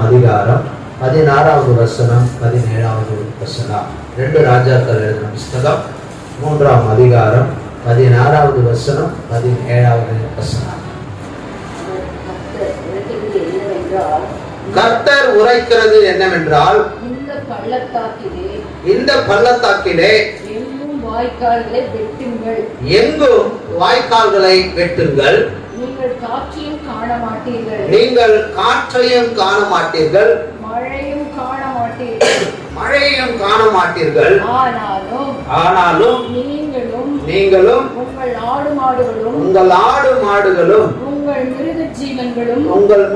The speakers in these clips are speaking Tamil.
அதிகாரம் 16வது வசனம் 17வது வசனம். 2 ராஜாக்கள் எழுதின புஸ்தகம் 3ஆம் அதிகாரம் 16வது வசனம் 17வது வசனம். கர்த்தர் உரைக்கிறது என்னவென்றால், இந்த பள்ளத்தாக்கிலே எங்கும் வாய்க்கால்களை வெட்டுங்கள். நீங்கள் காற்றையும் காண மாட்டீர்கள், மழையும் காண மாட்டீர்கள். ஆனாலும் நீங்களும் உங்கள் ஆடு மாடுகளும் உங்கள்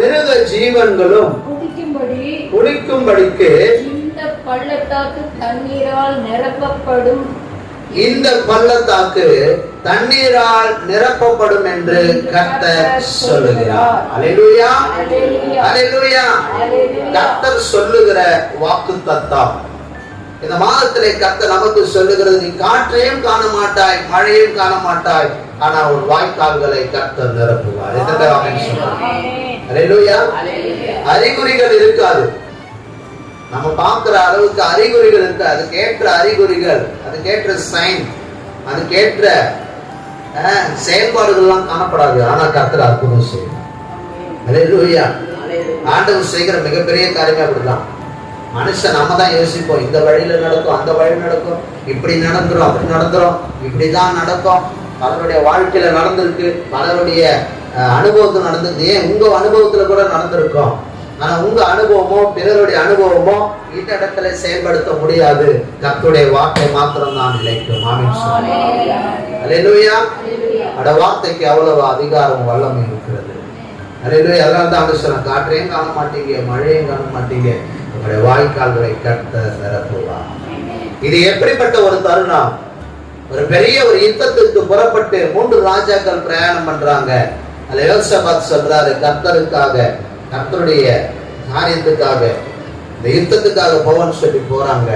மிருக ஜீவன்களும் குடிக்கும்படிக்கு இந்த பள்ளத்தாக்கு தண்ணீரால் நிரப்பப்படும், இந்த பள்ளத்தாக்கு தண்ணீரால் நிரப்பப்படும் என்று கர்த்தர் சொல்லுகிறார். அல்லேலூயா, அல்லேலூயா. கர்த்தர் சொல்லுகிற வாக்குத்தத்தம் இந்த மாதத்திலே கர்த்தர் நமக்கு சொல்லுகிறது, நீ காற்றையும் காண மாட்டாய், மழையும் காண மாட்டாய், ஆனா ஒரு வாய்க்கால்களை கர்த்தர் நிரப்புவார். அல்லேலூயா. அறிகுறிகள் இருக்காது, நம்ம பார்க்கிற அளவுக்கு அறிகுறிகள் இருக்கு. அதுக்கேற்ற அறிகுறிகள், அதுக்கேற்ற சைன், அதுக்கேற்ற செயல்பாடுகள் எல்லாம் காணப்படாது. ஆனா கர்த்தர் அற்புதம் செய்யும். அல்லேலூயா. ஆண்டவர் செய்கிற மிகப்பெரிய காரியமே அப்படிதான். மனுஷன் நம்ம தான் யோசிப்போம், இந்த வழியில நடக்கும், அந்த வழியில் நடக்கும், இப்படி நடந்துரும், அப்படி நடந்துரும், இப்படிதான் நடக்கும். பலருடைய வாழ்க்கையில நடந்திருக்கு, பலருடைய அனுபவத்தில் நடந்திருக்கு. ஏன் உங்க அனுபவத்துல கூட நடந்திருக்கும். ஆனா உங்க அனுபவமோ பிறருடைய அனுபவமோ இந்த இடத்துல செயல்படுத்த முடியாது. கர்த்தருடைய வார்த்தை மாத்திரம் தான் நிலைக்கும். ஆமென். அல்லேலூயா. அட வார்த்தைக்கு அவ்வளவு அதிகாரம் வல்லமை இருக்கிறது. அல்லேலூயா. அதனால தான் ஆண்டவர் சொன்னார், காற்றையும் காண மாட்டீங்க, மழையும் காண மாட்டீங்க, உங்களுடைய வாய்க்கால்களை கர்த்தர் நிரப்புவார். இது எப்படிப்பட்ட ஒரு தருணம்! ஒரு பெரிய ஒரு யுத்தத்துக்கு புறப்பட்டு 3 ராஜாக்கள் பிரயாணம் பண்றாங்க. அதுல யோசபாத் சொல்றாரு, கர்த்தருக்காக, கர்த்தருடைய காரியத்துக்காக, இந்த யுத்தத்துக்காக போவன்னு சொல்லி போறாங்க.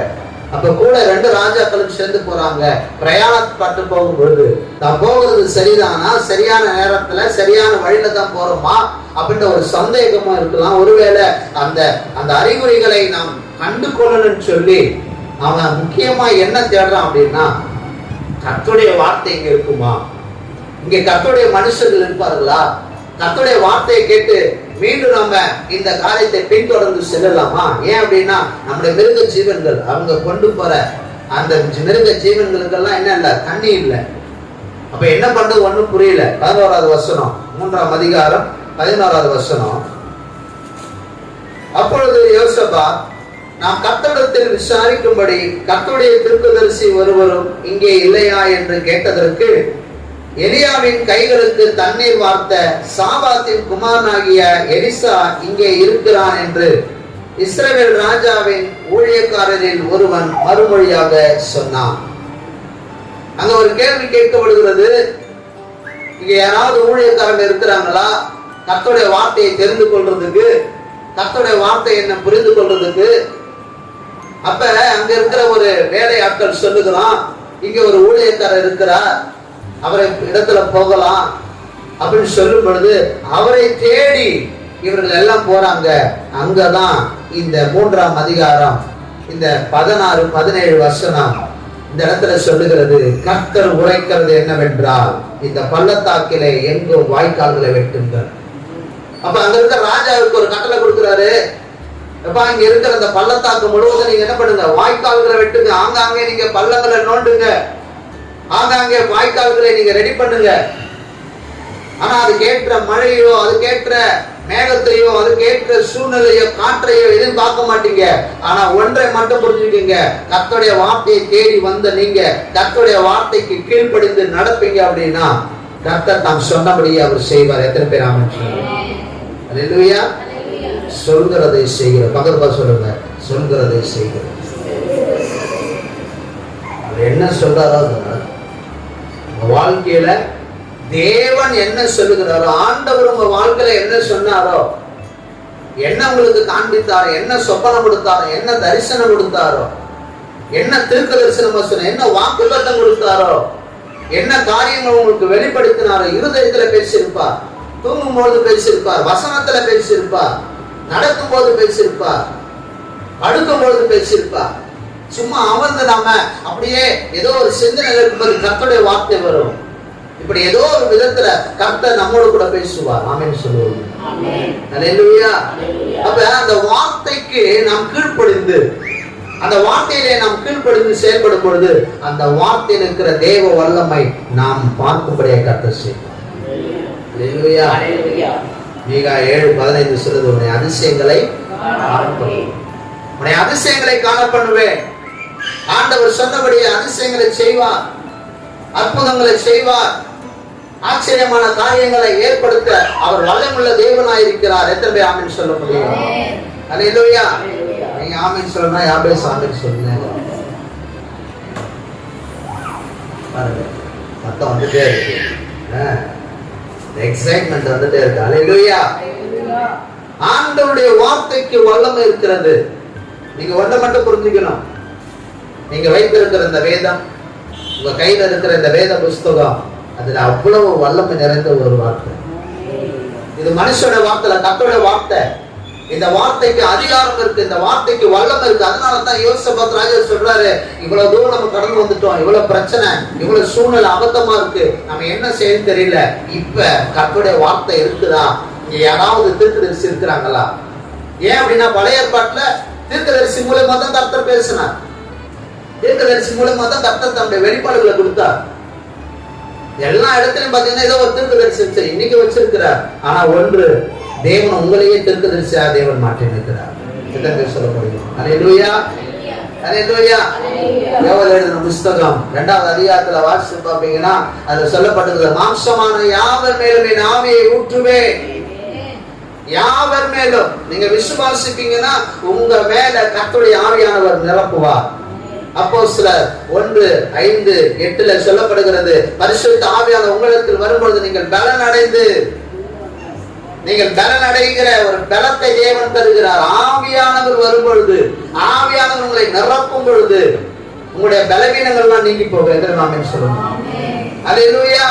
அப்ப கூட 2 ராஜாக்களும் சேர்ந்து போறாங்க. பிரயாணப்பட்டு போகும்பொழுது தான் போகிறது சரிதானா, சரியான நேரத்துல சரியான வழியில தான் போறோமா அப்படின்ற ஒரு சந்தேகமா இருக்கலாம். ஒருவேளை அந்த அந்த அறிகுறிகளை நாம் கண்டு கொள்ளணும்னு சொல்லி அவன் முக்கியமா என்ன தேடுறான் அப்படின்னா, கர்த்தருடைய வார்த்தை இங்க இருக்குமா, இங்க கர்த்தருடைய மனுஷர்கள் இருப்பார்களா, கர்த்தருடைய வார்த்தையை கேட்டு மீண்டும் நம்ம இந்த காரியத்தை பின்தொடர்ந்து செல்லலாமா? ஏன் அப்படின்னா நம்முடைய மிருக ஜீவன்கள், அவங்க கொண்டு போற அந்த மிருக ஜீவன்களுக்கெல்லாம் என்ன இல்ல, தண்ணி இல்லை. அப்ப என்ன பண்றது ஒண்ணும் புரியல. 11வது வசனம், 3ஆம் அதிகாரம் 11வது வசனம். அப்பொழுது யோசபாத், நாம் கர்த்தரிடத்தில் விசாரிக்கும்படி கர்த்தருடைய தீர்க்கதரிசி ஒருவரும் இங்கே இல்லையா என்று கேட்டதற்கு, எலியாவின் கைகளுக்கு தண்ணீர் வார்த்த சாபாத்தின் குமாரனாகிய எலிசா இங்கே இருக்கிறான் என்று இஸ்ரவேல் ராஜாவின் ஊழியக்காரரில் ஒருவன் மறுமொழியாக சொன்னான். அங்க ஒரு கேள்வி கேட்கப்படுகிறது, இங்க யாராவது ஊழியக்காரங்க இருக்கிறாங்களா கர்த்தருடைய வார்த்தையை தெரிந்து கொள்றதுக்கு, கர்த்தருடைய வார்த்தை என்ன புரிந்து கொள்றதுக்கு? அப்ப அங்க இருக்கிற ஒரு வேலையாட்கள் சொல்லுகிறான், இங்க ஒரு ஊழியக்காரர் இருக்கிறார், அவரை இடத்துல போகலாம் அப்படின்னு சொல்லும் பொழுது அவரை தேடி இவர்கள் எல்லாம் போறாங்க. அங்கதான் இந்த 3ஆம் அதிகாரம் இந்த 16, 17 வசனம் இந்த இடத்துல சொல்லுகிறது, கர்த்தர் உரைக்கிறது என்னவென்றால், இந்த பள்ளத்தாக்கிலே எங்கும் வாய்க்கால்களை வெட்டுங்கள். அப்ப அங்க இருக்கிற ராஜாவுக்கு ஒரு கட்டளை கொடுக்கிறாரு, அப்ப இங்க இருக்கிற அந்த பள்ளத்தாக்கு முழுவதும் நீங்க என்ன பண்ணுங்க, வாய்க்கால்களை வெட்டுங்க, ஆங்காங்கே நீங்க பள்ளங்களை நோண்டுங்க, ஆங்காங்கே வாய்க்கால்களை நீங்க ரெடி பண்ணுங்க. ஆனா அதுக்கேற்ற மழையோ, அதுக்கேற்ற மேகத்தையோ, அதுக்கேற்ற சூழ்நிலையோ, காற்றையோ எதிர்பார்க்க மாட்டீங்க. ஆனா ஒன்றை மட்டும் புரிஞ்சுக்கீங்க, கர்த்தருடைய வார்த்தையை தேடி வந்த நீங்க கர்த்தருடைய வார்த்தைக்கு கீழ்ப்படிந்து நடப்பீங்க அப்படின்னா கர்த்தர் தாம் சொன்னபடியே அவர் செய்வார். எத்தனை பேர் ஆமென் சொல்லுங்க? அல்லேலூயா. சொல்கிறதை செய்கிற, பக்கத்துல சொல்லுங்க, சொல்கிறதை செய்கிற. என்ன சொல்றாரோ வாழ்க்கையில தேவன் என்ன சொல்லுகிறாரோ, ஆண்டவர் உங்க வாழ்க்கையில என்ன சொன்னாரோ, என்ன உங்களுக்கு காண்பித்தாரோ, என்ன சொப்பனம் கொடுத்தாரோ, என்ன தரிசனம் கொடுத்தாரோ, என்ன தீர்க்க தரிசனம் சொன்ன, என்ன வாக்குத்தத்தம் கொடுத்தாரோ, என்ன காரியங்கள் உங்களுக்கு வெளிப்படுத்தினாரோ, இருதயத்துல பேசியிருப்பார், தூங்கும்போது பேசியிருப்பார், வசனத்துல பேசியிருப்பார். நடக்கும் போது பேசியிருப்பார், படுக்கும் பொழுது பேசியிருப்பார். சும்மா அமர்ந்து நாம அப்படியே ஏதோ ஒரு சிந்தனை இருக்கும்போது கர்த்தருடைய வார்த்தை வரும். இப்படி ஏதோ ஒரு விதத்துல கர்த்தர் நம்மோடு கூட பேசுவார். ஆமென் சொல்லுவோம். அல்லேலூயா. அப்ப அந்த வார்த்தைக்கு நாம் கீழ்ப்படிந்து, அந்த வார்த்தையிலே நாம் கீழ்ப்படிந்து செயல்படும் பொழுது அந்த வார்த்தையில் இருக்கிற தேவ வல்லமை நாம் பார்க்கும்படியே கர்த்தர் செய்வார். அல்லேலூயா. மீகா 7:15 சொல்லுது, உன்னை அதிசயங்களை உன்னை அதிசயங்களை காண பண்ணுவேன். ஆண்டவர் சொன்னபடியே அதிசயங்களை செய்வார், அற்புதங்களை செய்வார், ஆச்சரியமான காரியங்களை ஏற்படுத்த அவர் வல்லமுள்ள தேவனாயிருக்கிறார். எத்தனை பேர் ஆமென் சொல்ல முடியும்? அல்லேலூயா. நீங்க ஆமென் சொல்லணும்னா யாபேஸ் ஆமென் சொல்லுங்க. பாருங்க, சத்தம் வந்துட்டே இருக்கு, எக்ஸைட்மெண்ட் வந்துட்டே இருக்கு. அல்லேலூயா. ஆண்டவருடைய வார்த்தைக்கு வல்லமை இருக்கிறது. நீங்க ஒன்றை மட்டும் புரிஞ்சுக்கணும், நீங்க வைத்திருக்கிற இந்த வேதம், உங்க கையில இருக்கிற இந்த வேத புஸ்தகம், அதுல அவ்வளவு வல்லமை நிறைந்த ஒரு வார்த்தை. இது மனுஷோட வார்த்தை, கர்த்தருடைய வார்த்தை. இந்த வார்த்தைக்கு அதிகாரம் இருக்கு, இந்த வார்த்தைக்கு வல்லமை இருக்கு. அதனாலதான் யோசபாத் ராஜா சொல்றாரு, இவ்வளவு தூரம் நம்ம கடந்து வந்துட்டோம், இவ்வளவு பிரச்சனை, இவ்வளவு சூழ்நிலை அபத்தமா இருக்கு, நம்ம என்ன செய்ய தெரியல. இப்ப கர்த்தருடைய வார்த்தை இருக்குதா? இங்க யாராவது தீர்க்கதரிசி இருக்கிறாங்களா? ஏன் அப்படின்னா பழைய ஏற்பாட்டுல தீர்க்கதரிசி மூலமா தான் கர்த்தர் பேசினார். தீர்க்கதரிசி மூலமா தான் கர்த்தர் தன்னுடைய வெளிப்பாடுகளை கொடுத்தார். எல்லா இடத்திலும் பாத்தீங்கன்னா ஏதோ ஒரு தீர்க்கதரிசி இன்னைக்கு வச்சிருக்கிறார். ஆனா ஒன்று, தேவன் உங்களையே தீர்க்கதரிசியா தேவன் மாற்றி இருக்கிறார். சொல்ல முடியும். அல்லேலூயா. அல்லேலூயா. யோவேல் எழுதின புஸ்தகம் 2வது அதிகாரத்துல வாசிச்சு பாப்பீங்கன்னா அதுல சொல்லப்பட்டது, மாம்சமான யாவர் மேலும் என் ஆவியை ஊற்றுவேன். யாவர் மேலும் நீங்க விசுவாசிப்பீங்கன்னா உங்க மேல கர்த்தருடைய ஆவியானவர் நிரப்புவார். அப்போஸ்தலர் 1:5-8 சொல்லப்படுகிறது, பரிசுத்த ஆவியானவர் உங்களிடத்தில் வரும்பொழுது நீங்கள் பலன் அடைந்து, நீங்கள் பலன் அடைகிற ஒரு பலத்தை தேவன் தருகிறார். ஆவியானவர் வரும்பொழுது, ஆவியானவர் உங்களை நிரப்பும் பொழுது உங்களுடைய பலவீனங்கள்லாம் நீங்கி போகும். என்று நாம் சொல்லணும். அல்லேலூயா.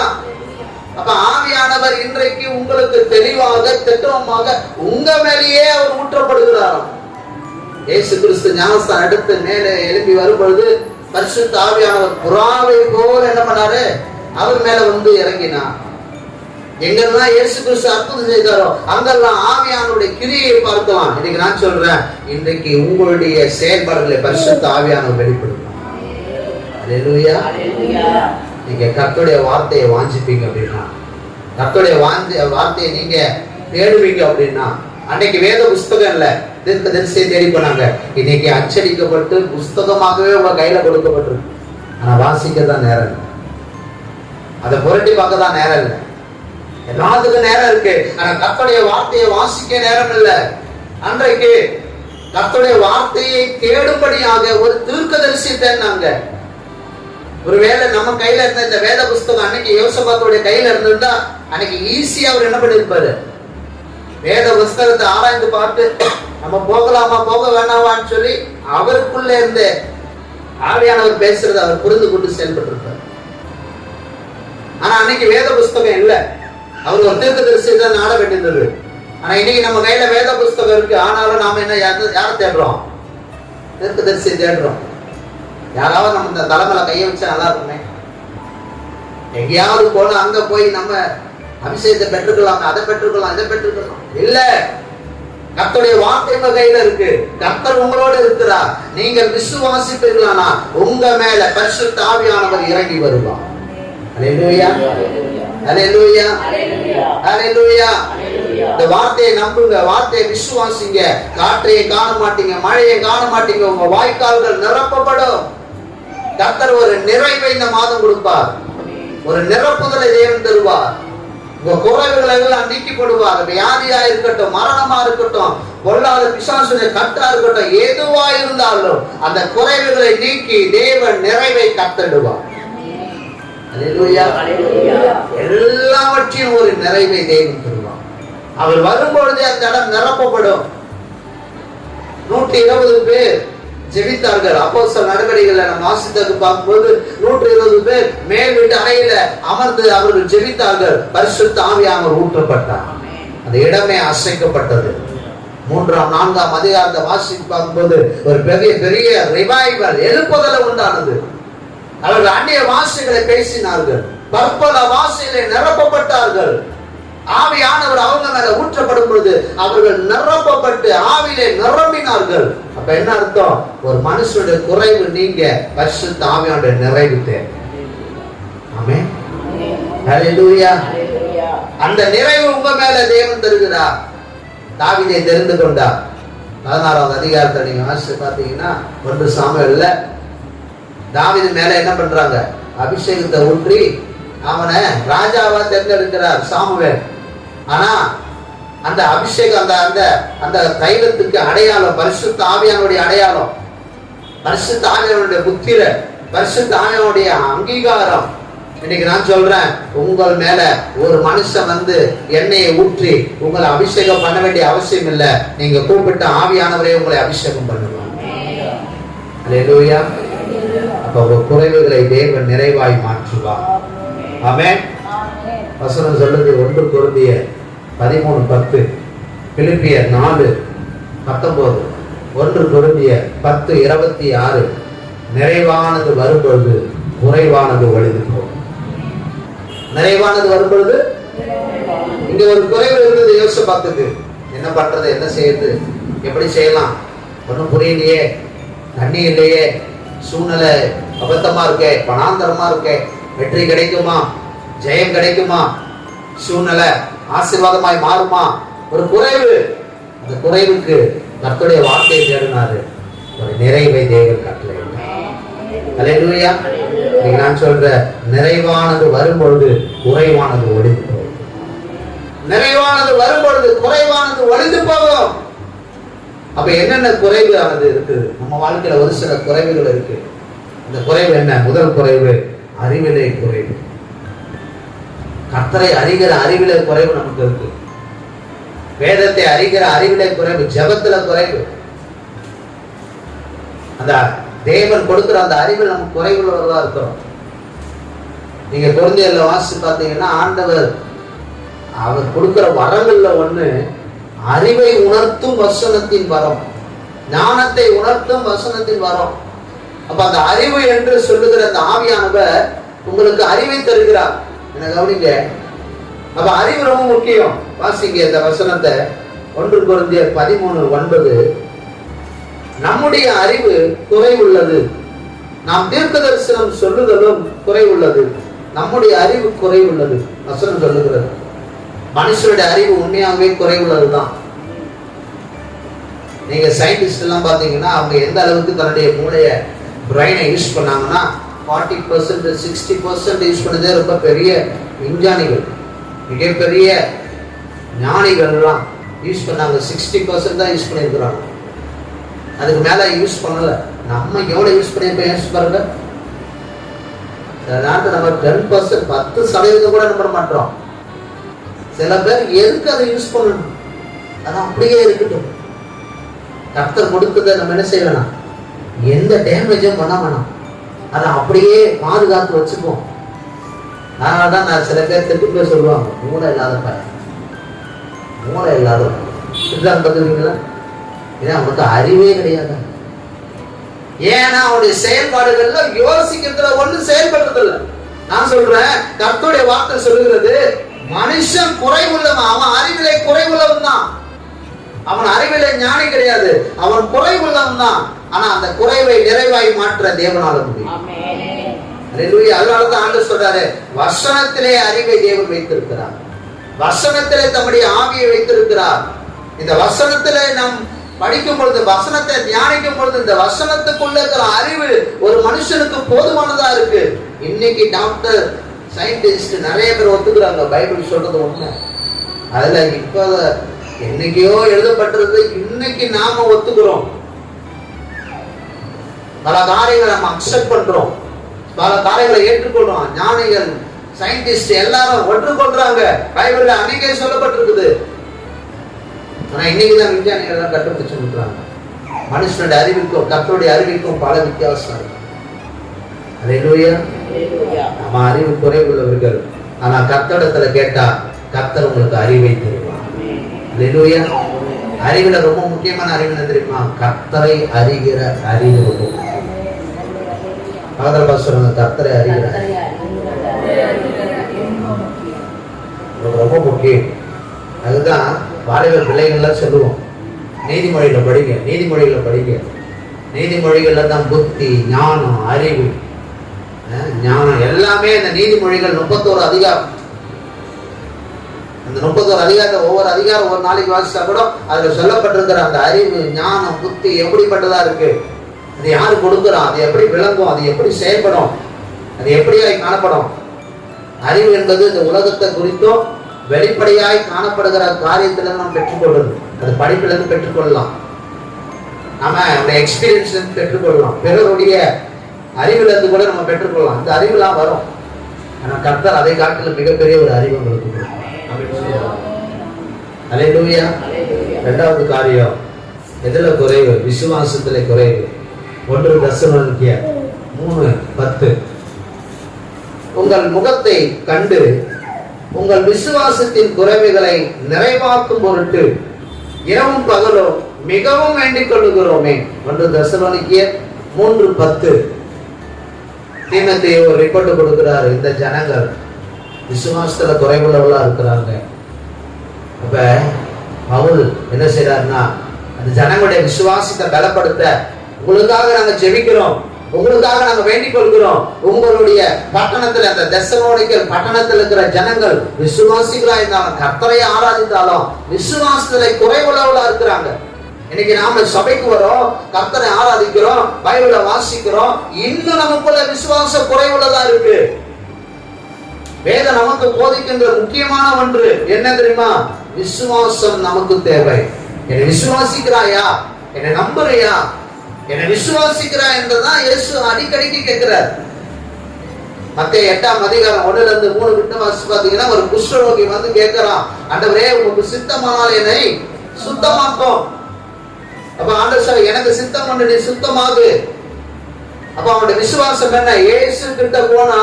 அப்ப ஆவியானவர் இன்றைக்கு உங்களுக்கு தெளிவாக திட்டமாக உங்க மேலேயே அவர் ஊற்றப்படுகிறார். இயேசு கிறிஸ்து ஞானஸ்தானம் எடுத்து மேலே எழுப்பி வரும்பொழுது பரிசுத்த ஆவியானவர் புறாவை போல என்ன பண்ணாரு? அவர் மேல வந்து இறங்கினார். எங்கெல்லாம் இயேசு கிறிஸ்து அற்புதம் செய்தாரோ அங்கெல்லாம் ஆவியானவருடைய கிரியை பார்க்கலாம். இன்னைக்கு நான் சொல்றேன், இன்றைக்கு உங்களுடைய செயல்பாடுகளை பரிசுத்த ஆவியானவர் வெளிப்படுத்தும். அல்லேலூயா. நீங்க கர்த்தருடைய வார்த்தையை வாஞ்சிப்பீங்க அப்படின்னா, கர்த்தருடைய வார்த்தையை நீங்க தேடுவீங்க அப்படின்னா, அன்னைக்கு வேத புஸ்தகம் இல்ல, தீர்க்கதரிசியை தேடி போனாங்க. இன்னைக்கு அச்சடிக்கப்பட்டு புஸ்தகமாகவே உங்க கையில கொடுக்கப்பட்டிருக்கு. ஆனா வாசிக்க தான் நேரம் இல்லை, அதை புரட்டி பார்க்க தான் நேரம் இல்லை. எல்லாத்துக்கும் நேரம் இருக்கு, ஆனா கர்த்தருடைய வார்த்தையை வாசிக்க நேரம் இல்லை. அன்றைக்கு கர்த்தருடைய வார்த்தையை தேடும்படியாக ஒரு தீர்க்கதரிசி தேடினாங்க. ஒருவேளை நம்ம கையில இருந்த இந்த வேத புஸ்தகம் அன்னைக்கு யோசபாத்துடைய கையில இருந்திருந்தா அன்னைக்கு ஈஸியா அவர் என்ன பண்ணிருப்பாரு? வேத புஸ்தகத்தை ஆராய்ந்து பார்த்து நம்ம போகலாமா போக வேணாமான்னு சொல்லி அவருக்குள்ள இருந்த ஆவியானவர் பேசுறது அவர் புரிந்து கொண்டு செயல்பட்டிருப்பார். ஆனா அன்னைக்கு வேத புஸ்தகம் இல்ல, அவர் ஒரு தீர்க்கதரிசி தான் நாட வேண்டியிருந்தது. ஆனா இன்னைக்கு நம்ம கையில வேத புஸ்தகம் இருக்கு, ஆனாலும் நாம என்ன யாரை தேடுறோம்? தீர்க்கதரிசியை தேடுறோம். யாராவது நம்ம இந்த தலைமையில கையை வச்சா நல்லா இருக்குமே, எங்கேயாவது போல அங்க போய் நம்ம அபிஷேகத்தை பெற்றுக்கலாம், அதை பெற்றுக்கலாம், இதை பெற்றுக்கலாம். இல்ல, கர்த்தருடைய வார்த்தை உங்க கையில இருக்கு, கர்த்தர் உங்களோட இருக்கிறார். நீங்கள் விசுவாசிப்பீர்களானா உங்க மேல பரிசுத்த ஆவியானவர் இறங்கி வருவார். அல்லேலூயா. அல்லேலூயா. அல்லேலூயா. இந்த வார்த்தையை நம்புங்க, வார்த்தையை விசுவாசிங்க. காற்றையை காண மாட்டீங்க, மழையை காண மாட்டீங்க, உங்க வாய்க்கால்கள் நிரப்பப்படும். கர்த்தர் ஒரு நிறைவை இந்த மாதம் கொடுப்பார், ஒரு நிரப்புதலை தேவன் தருவார். உங்க குறைவுகளை எல்லாம் நீக்கிப்படுவார். வியாதியா இருக்கட்டும், மரணமா இருக்கட்டும், பொல்லாத பிசாசுடைய கட்டா இருக்கட்டும், எதுவா இருந்தாலும் அந்த குறைவுகளை நீக்கி தேவன் நிறைவை கட்டிடுவார். அல்லேலூயா. எல்லாவற்றையும் ஒரு நிறைவை தேவன் தருவார். அவர் வரும்பொழுதே அந்த இடம் நிரப்பப்படும். 120 பேர் ஜெபித்தார்கள். அப்போஸ்தலர் நடவடிக்கைகளை நம்ம வாசித்து பார்க்கும்போது 120 பேர் மேல் வீட்டு அறையில அமர்ந்து அவர்கள் ஜெபித்தார்கள். பரிசுத்த ஆவியானவர் ஊற்றப்பட்டார். அந்த இடமே அசைக்கப்பட்டது. 3ஆம் 4ஆம் அதிகாரத்தை வாசித்து பார்க்கும்போது ஒரு பெரிய ரிவைவல் எழுப்புதல உண்டானது. அவர்கள் அந்நிய வாசைகளை பேசினார்கள், பற்பல வாசைகளை நிரப்பப்பட்டார்கள். ஆவியானவர் அவங்க மேல ஊற்றப்படும் பொழுது அவர்கள் நிரப்பப்பட்டு ஆவியிலே நிரம்பினார்கள். அப்ப என்ன அர்த்தம்? ஒரு மனுஷனுடைய குறைவு நீங்க பரிசுத்த ஆவியானுடைய நிறைவு தேவை. ஆமென். ஹல்லேலூயா. அந்த நிறைவு உங்க மேல தேவன் தருகிறார். தாவீதை தெரிந்து கொண்டார். 16ஆம் அதிகாரத்தை நீங்க வாசிச்சு பார்த்தீங்கன்னா 1 சாமுவேல்ல தாவீது மேல என்ன பண்றாங்க? அபிஷேகத்தை ஊற்றி அவனை ராஜாவா தேர்ந்தெடுக்கிறார் சாமுவேல். ஆனா அந்த அபிஷேகம் அந்த அந்த தைலத்துக்கு அடையாளம் பரிசுத்த ஆவியானுடைய அடையாளம், பரிசுத்த ஆவியானுடைய புத்திரன், பரிசுத்த ஆவியானுடைய அங்கீகாரம். இன்னைக்கு நான் சொல்றேன், உங்கள் மேல ஒரு மனுஷன் வந்து எண்ணெயை ஊற்றி உங்களை அபிஷேகம் பண்ண வேண்டிய அவசியம் இல்லை. நீங்க கூப்பிட்ட ஆவியானவரே உங்களை அபிஷேகம் பண்ணுவாங்க. அல்லேலூயா. அப்ப உங்க குறைவுகளை தேவன் நிறைவாய் மாற்றுவார். ஆமென். வசனம் சொல்லுது 1 கொரிந்தியர் 13:10, பிலிப்பியர் 4:19, 1 கொரிந்தியர் 10:26. நிறைவானது வரும்பொழுது குறைவானது ஒழிந்து போகும். நிறைவானது வரும்பொழுது இங்க ஒரு குறைவு இருந்தது. யோசபாத்துக்கு என்ன பண்றது, என்ன செய்யறது, எப்படி செய்யலாம், ஒன்றும் புரியலையே, தண்ணி இல்லையே, சூழ்நிலை அபத்தமா இருக்கே, பணாந்தரமா இருக்கே, வெற்றி கிடைக்குமா, ஜெயம் கிடைக்குமா, சூழ்நிலை ஆசீர்வாதமாய் மாறுமா, ஒரு குறைவு. அந்த குறைவுக்கு கர்த்தருடைய வார்த்தையை தேடினாரு, ஒரு நிறைவை தேவன் கட்டளை. அல்லேலூயா. நான் சொல்ற நிறைவானது வரும்பொழுது குறைவானது ஒழிந்து போகும். நிறைவானது வரும்பொழுது குறைவானது ஒழிந்து போகும். அப்ப என்னென்ன குறைவு ஆனது இருக்குது நம்ம வாழ்க்கையில? ஒரு சில குறைவுகள் இருக்கு. அந்த குறைவு என்ன? முதல் குறைவு அறிவிலே குறைவு. கர்த்தரை அறிகிற அறிவிலே குறைவு நமக்கு இருக்கு. வேதத்தை அறிகிற அறிவிலே குறைவு, ஜெபத்துல குறைவு. அந்த தேவன் கொடுக்கிற அந்த அறிவில் நமக்கு குறைவுள்ளவர்களா இருக்கிறோம். நீங்க கொரிந்தியர்ல வாசிச்சு பார்த்தீங்கன்னா ஆண்டவர் அவர் கொடுக்கிற வரங்கள்ல ஒண்ணு அறிவை உணர்த்தும் வசனத்தின் வரம், ஞானத்தை உணர்த்தும் வசனத்தின் வரம். அப்ப அந்த அறிவு என்று சொல்லுகிற அந்த ஆவியானவர் உங்களுக்கு அறிவை தருகிறார். என்ன கவனிங்க. அப்ப அறிவு ரொம்ப முக்கியம். வாசிங்க இந்த வசனத்தை, 1 கொரிந்தியர் 13:9. நம்முடைய அறிவு குறைவுள்ளது, நாம் தீர்க்க தரிசனம் சொல்லுதலும் குறைவுள்ளது. நம்முடைய அறிவு குறைவுள்ளது வசனம் சொல்லுகிறது. மனுஷனுடைய அறிவு உண்மையாகவே குறைவுள்ளதுதான். நீங்க சயின்டிஸ்ட் எல்லாம் பாத்தீங்கன்னா அவங்க எந்த அளவுக்கு தன்னுடைய மூளைய பிரெயினை யூஸ் பண்ணாங்கன்னா 40% 60% யூஸ் பண்ணதே ரொம்ப பெரிய விஞ்ஞானிகள், மிகப்பெரிய ஞானிகள் எல்லாம் யூஸ் பண்ணாங்க. 60% தான் யூஸ் பண்ணியிருக்கிறாங்க, அதுக்கு மேல யூஸ் பண்ணல. நம்ம எவ்வளவு யூஸ் பண்ணியிருப்போம் யோசிச்சு பாருங்க. சில நேரத்தில் நம்ம 10% 10% கூட நம்ப மாட்டோம். சில பேர் எதுக்கு அதை யூஸ் பண்ணணும், அது அப்படியே இருக்கட்டும். கர்த்தர் கொடுத்ததை நம்ம என்ன செய்ய வேணாம், எந்த டேமேஜும் பண்ண வேணாம், அதை அப்படியே பாதுகாத்து வச்சுப்போம். அதனாலதான் நான் சில பேர் திருப்பி சொல்லுவாங்க, மூளை இல்லாத பையன், மூளை இல்லாத பார்த்துருக்கீங்களா? ஏன்னா அவனுக்கு அறிவே கிடையாது. ஏன்னா அவனுடைய செயல்பாடுகள்ல யோசிக்கிறதுல ஒண்ணு செயல்படுறது இல்லை. நான் சொல்றேன், கர்த்தருடைய வார்த்தை சொல்லுகிறது, மனுஷன் குறைவுள்ளவன், அவன் அறிவிலே குறைவுள்ளவன் தான். அவன் அறிவிலே ஞானி கிடையாது, அவன் குறைவுள்ளவன் தான். ஆனா அந்த குறைவை நிறைவாய் மாற்ற தேவனால முடியும். அதனாலதான் ஆண்டவர் சொல்றாரு, வசனத்திலே அறிவை தேவன் வைத்திருக்கிறார், வசனத்திலே தம்முடைய ஆவியை வைத்திருக்கிறார். இந்த வசனத்திலே நாம் படிக்கும் பொழுது, வசனத்தை தியானிக்கும் பொழுது, இந்த வசனத்துக்குள்ள இருக்கிற அறிவு ஒரு மனுஷனுக்கு போதுமானதா இருக்கு. இன்னைக்கு டாக்டர், சயின்டிஸ்ட் நிறைய பேர் ஒத்துக்கிறாங்க பைபிள் சொல்றது ஒண்ணு. அதுல இப்ப என்னைக்கோ எழுதப்பட்டிருக்கு, இன்னைக்கு நாம ஒத்துக்கிறோம். பல காரியங்களை நம்ம அக்செப்ட் பண்றோம், பல காரியங்களை ஏற்றுக்கொள்றோம். ஞானிகள், சயின்டிஸ்ட் எல்லாரும் ஒற்றுக்கொள்றாங்க. பைபிள்ல அன்னைக்கே சொல்லப்பட்டிருக்குது. ஆனா இன்னைக்குதான் விஞ்ஞானிகள் எல்லாம் கண்டுபிடிச்சு கொடுக்குறாங்க. மனுஷனுடைய அறிவிக்கும் கர்த்தருடைய அறிவிக்கும் பல வித்தியாசம் இருக்கு. அல்லேலூயா. நம்ம அறிவு குறைவுள்ளவர்கள், ஆனா கர்த்தரிடத்துல கேட்டா கர்த்தர் உங்களுக்கு அறிவை தருவார். அல்லேலூயா. அறிவுல ரொம்ப முக்கியமான அறிவு என்ன தெரியுமா? கர்த்தரை அறிகிற அறிவு ரொம்ப முக்கியம். பக்கத்துல சொல்லுங்க, கர்த்தரை அறிகிற ரொம்ப முக்கியம். அதுதான் வாலிபர் பிள்ளைகள்லாம் சொல்லுவோம், நீதிமொழிகளை படிங்க, நீதிமொழிகளை படிங்க. நீதிமொழிகள்ல தான் புத்தி, ஞானம், அறிவு, ஞானம் எல்லாமே இந்த நீதிமொழிகள் 31 அதிகாரம். அந்த 31 அதிகாரத்தை ஒவ்வொரு அதிகாரம் ஒரு நாளைக்கு வாசிச்சா கூட அதுல சொல்லப்பட்டிருக்கிற அந்த அறிவு, ஞானம், புத்தி எப்படிப்பட்டதா இருக்கு, அது யாரு கொடுக்குறான், அது எப்படி விளங்கும், அது எப்படி செயல்படும், அது எப்படியாய் காணப்படும். அறிவு என்பது இந்த உலகத்தை குறித்தும் வெளிப்படையாய் காணப்படுகிற காரியத்துல நாம் பெற்றுக்கொள்வது. அது படிப்பிலிருந்து பெற்றுக்கொள்ளலாம், நாம நம்முடைய எக்ஸ்பீரியன்ஸ் பெற்றுக்கொள்ளலாம், பிறருடைய அறிவுல இருந்து கூட நம்ம பெற்றுக்கொள்ளலாம். இந்த அறிவுலாம் வரும். ஆனா கர்த்தர் அதை காட்டிலும் மிகப்பெரிய ஒரு அறிவு உங்களுக்கு கொடுக்கும். அல்லேலூயா. இரண்டாவது காரியம் எதுல குறைவு? விசுவாசத்துல குறைவு. 1 தெசலோனிக்கேயர் 3:10 உங்கள் முகத்தை கண்டு உங்கள் விசுவாசத்தின் குறைவுகளை நிறைவாக்கும் பொருட்டு இரவும் பகலும் மிகவும் வேண்டிக் கொள்ளுகிறோமே. 1 தெசலோனிக்கேயர் 3:10 தீமோத்தேயு ஒரு ரிப்போர்ட் கொடுக்கிறாரு, இந்த ஜனங்கள் விசுவாசத்துல குறைவுள்ளவளா இருக்கிறாங்க. அப்ப பவுல் என்ன செய்யறாருன்னா, அந்த ஜனங்களுடைய விசுவாசத்தை பலப்படுத்த உங்களுக்காக நாங்க ஜெபிக்கிறோம், உங்களுக்காக நாங்க வேண்டிக் கொள்கிறோம். உங்களுடைய பட்டணத்துல, அந்த தெசலோனிக்கேயர் பட்டணத்தில் இருக்கிற ஜனங்கள் விசுவாசிகளா இருந்தாலும் கர்த்தரை ஆராதித்தாலும் விசுவாசத்துல குறைவுள்ளவளா இருக்கிறாங்க. இன்னைக்கு நாம சபைக்கு வரோம், கர்த்தரை ஆராதிக்கிறோம், பைபிளை வாசிக்கிறோம், இன்னும் நமக்குள்ள விசுவாச குறைவுள்ளதா இருக்கு. வேதம் நமக்கு போதிக்கின்ற முக்கியமான ஒன்று என்ன தெரியுமா? விசுவாசம் நமக்கு தேவை. என்னை விசுவாசிக்கிறாயா? என்னை நம்புறியா? என்னை விசுவாசிக்கிறா என்றுதான் இயேசு அடிக்கடிக்கு கேட்கிறார். மத்தேயு 8ஆம் அதிகாரம் 1-3 விட்டு வாசி பாத்தீங்கன்னா, ஒரு குஷ்டரோகி வந்து கேட்கிறான், ஆண்டவரே உங்களுக்கு சித்தமானால் என்னை சுத்தமாக்கும். அப்ப ஆண்டவர் சொல்ல, எனக்கு சித்தம் பண்ணு, நீ சுத்தமாகு. அப்ப அவனுடைய விசுவாசம் என்ன? இயேசு கிட்ட போனா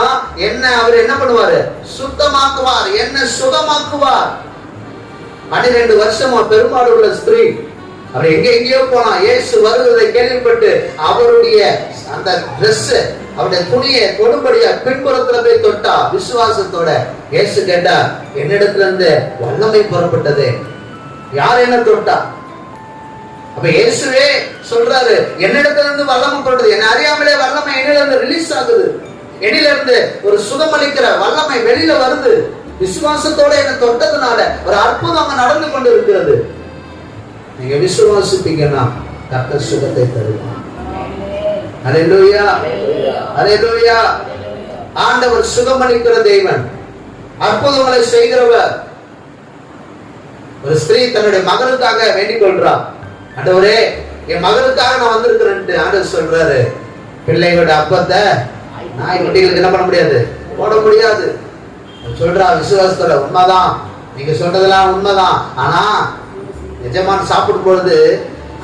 என்ன அவர் என்ன பண்ணுவாரு? சுத்தமாக்குவார், என்ன சுகமாக்குவார். 12 வருஷமா பெரும்பாடு உள்ள ஸ்திரீ, அவர் எங்கேயோ போனா இயேசு வருவதை கேள்விப்பட்டு அவருடைய அந்த டிரெஸ், அவருடைய துணியை தொடும்படியா பின்புறத்துல போய் தொட்டா விசுவாசத்தோட. இயேசு கேட்டா, என்னிடத்துல இருந்து வல்லமை புறப்பட்டது, யார் என்ன தொட்டா? அப்ப இயேசுவே சொல்றாரு, என்னிடத்துல இருந்து வல்லமை புறப்பட்டது, என்ன அறியாமலே வல்லமை என்னில இருந்து ரிலீஸ் ஆகுது, என்னில இருந்து ஒரு சுகமளிக்கிற வல்லமை வெளியில வருது. விசுவாசத்தோட என்ன தொட்டதுனால ஒரு அற்புதம் அங்க நடந்து கொண்டு இருக்கிறது. நீங்க விசுவாசிப்பீங்கன்னா கர்த்தர் சுகத்தை தருவார். அல்லேலூயா, அல்லேலூயா. ஆண்டவர் சுகமளிக்கிற தேவன், அற்புதங்களை செய்கிறவர். ஒரு ஸ்திரீ தன்னுடைய மகளுக்காக வேண்டிக் கொள்றார், ஆண்டவரே என் மகளுக்காக நான் வந்திருக்கிறேன். ஆண்டவர் சொல்றாரு, பிள்ளைகளோட அப்பத்தை நாய் குட்டிகளுக்கு என்ன பண்ண முடியாது, போட முடியாது. சொல்றா விசுவாசத்தோட. உண்மைதான், நீங்க சொல்றதெல்லாம் உண்மைதான். ஆனா எஜமான் சாப்பிடும் பொழுது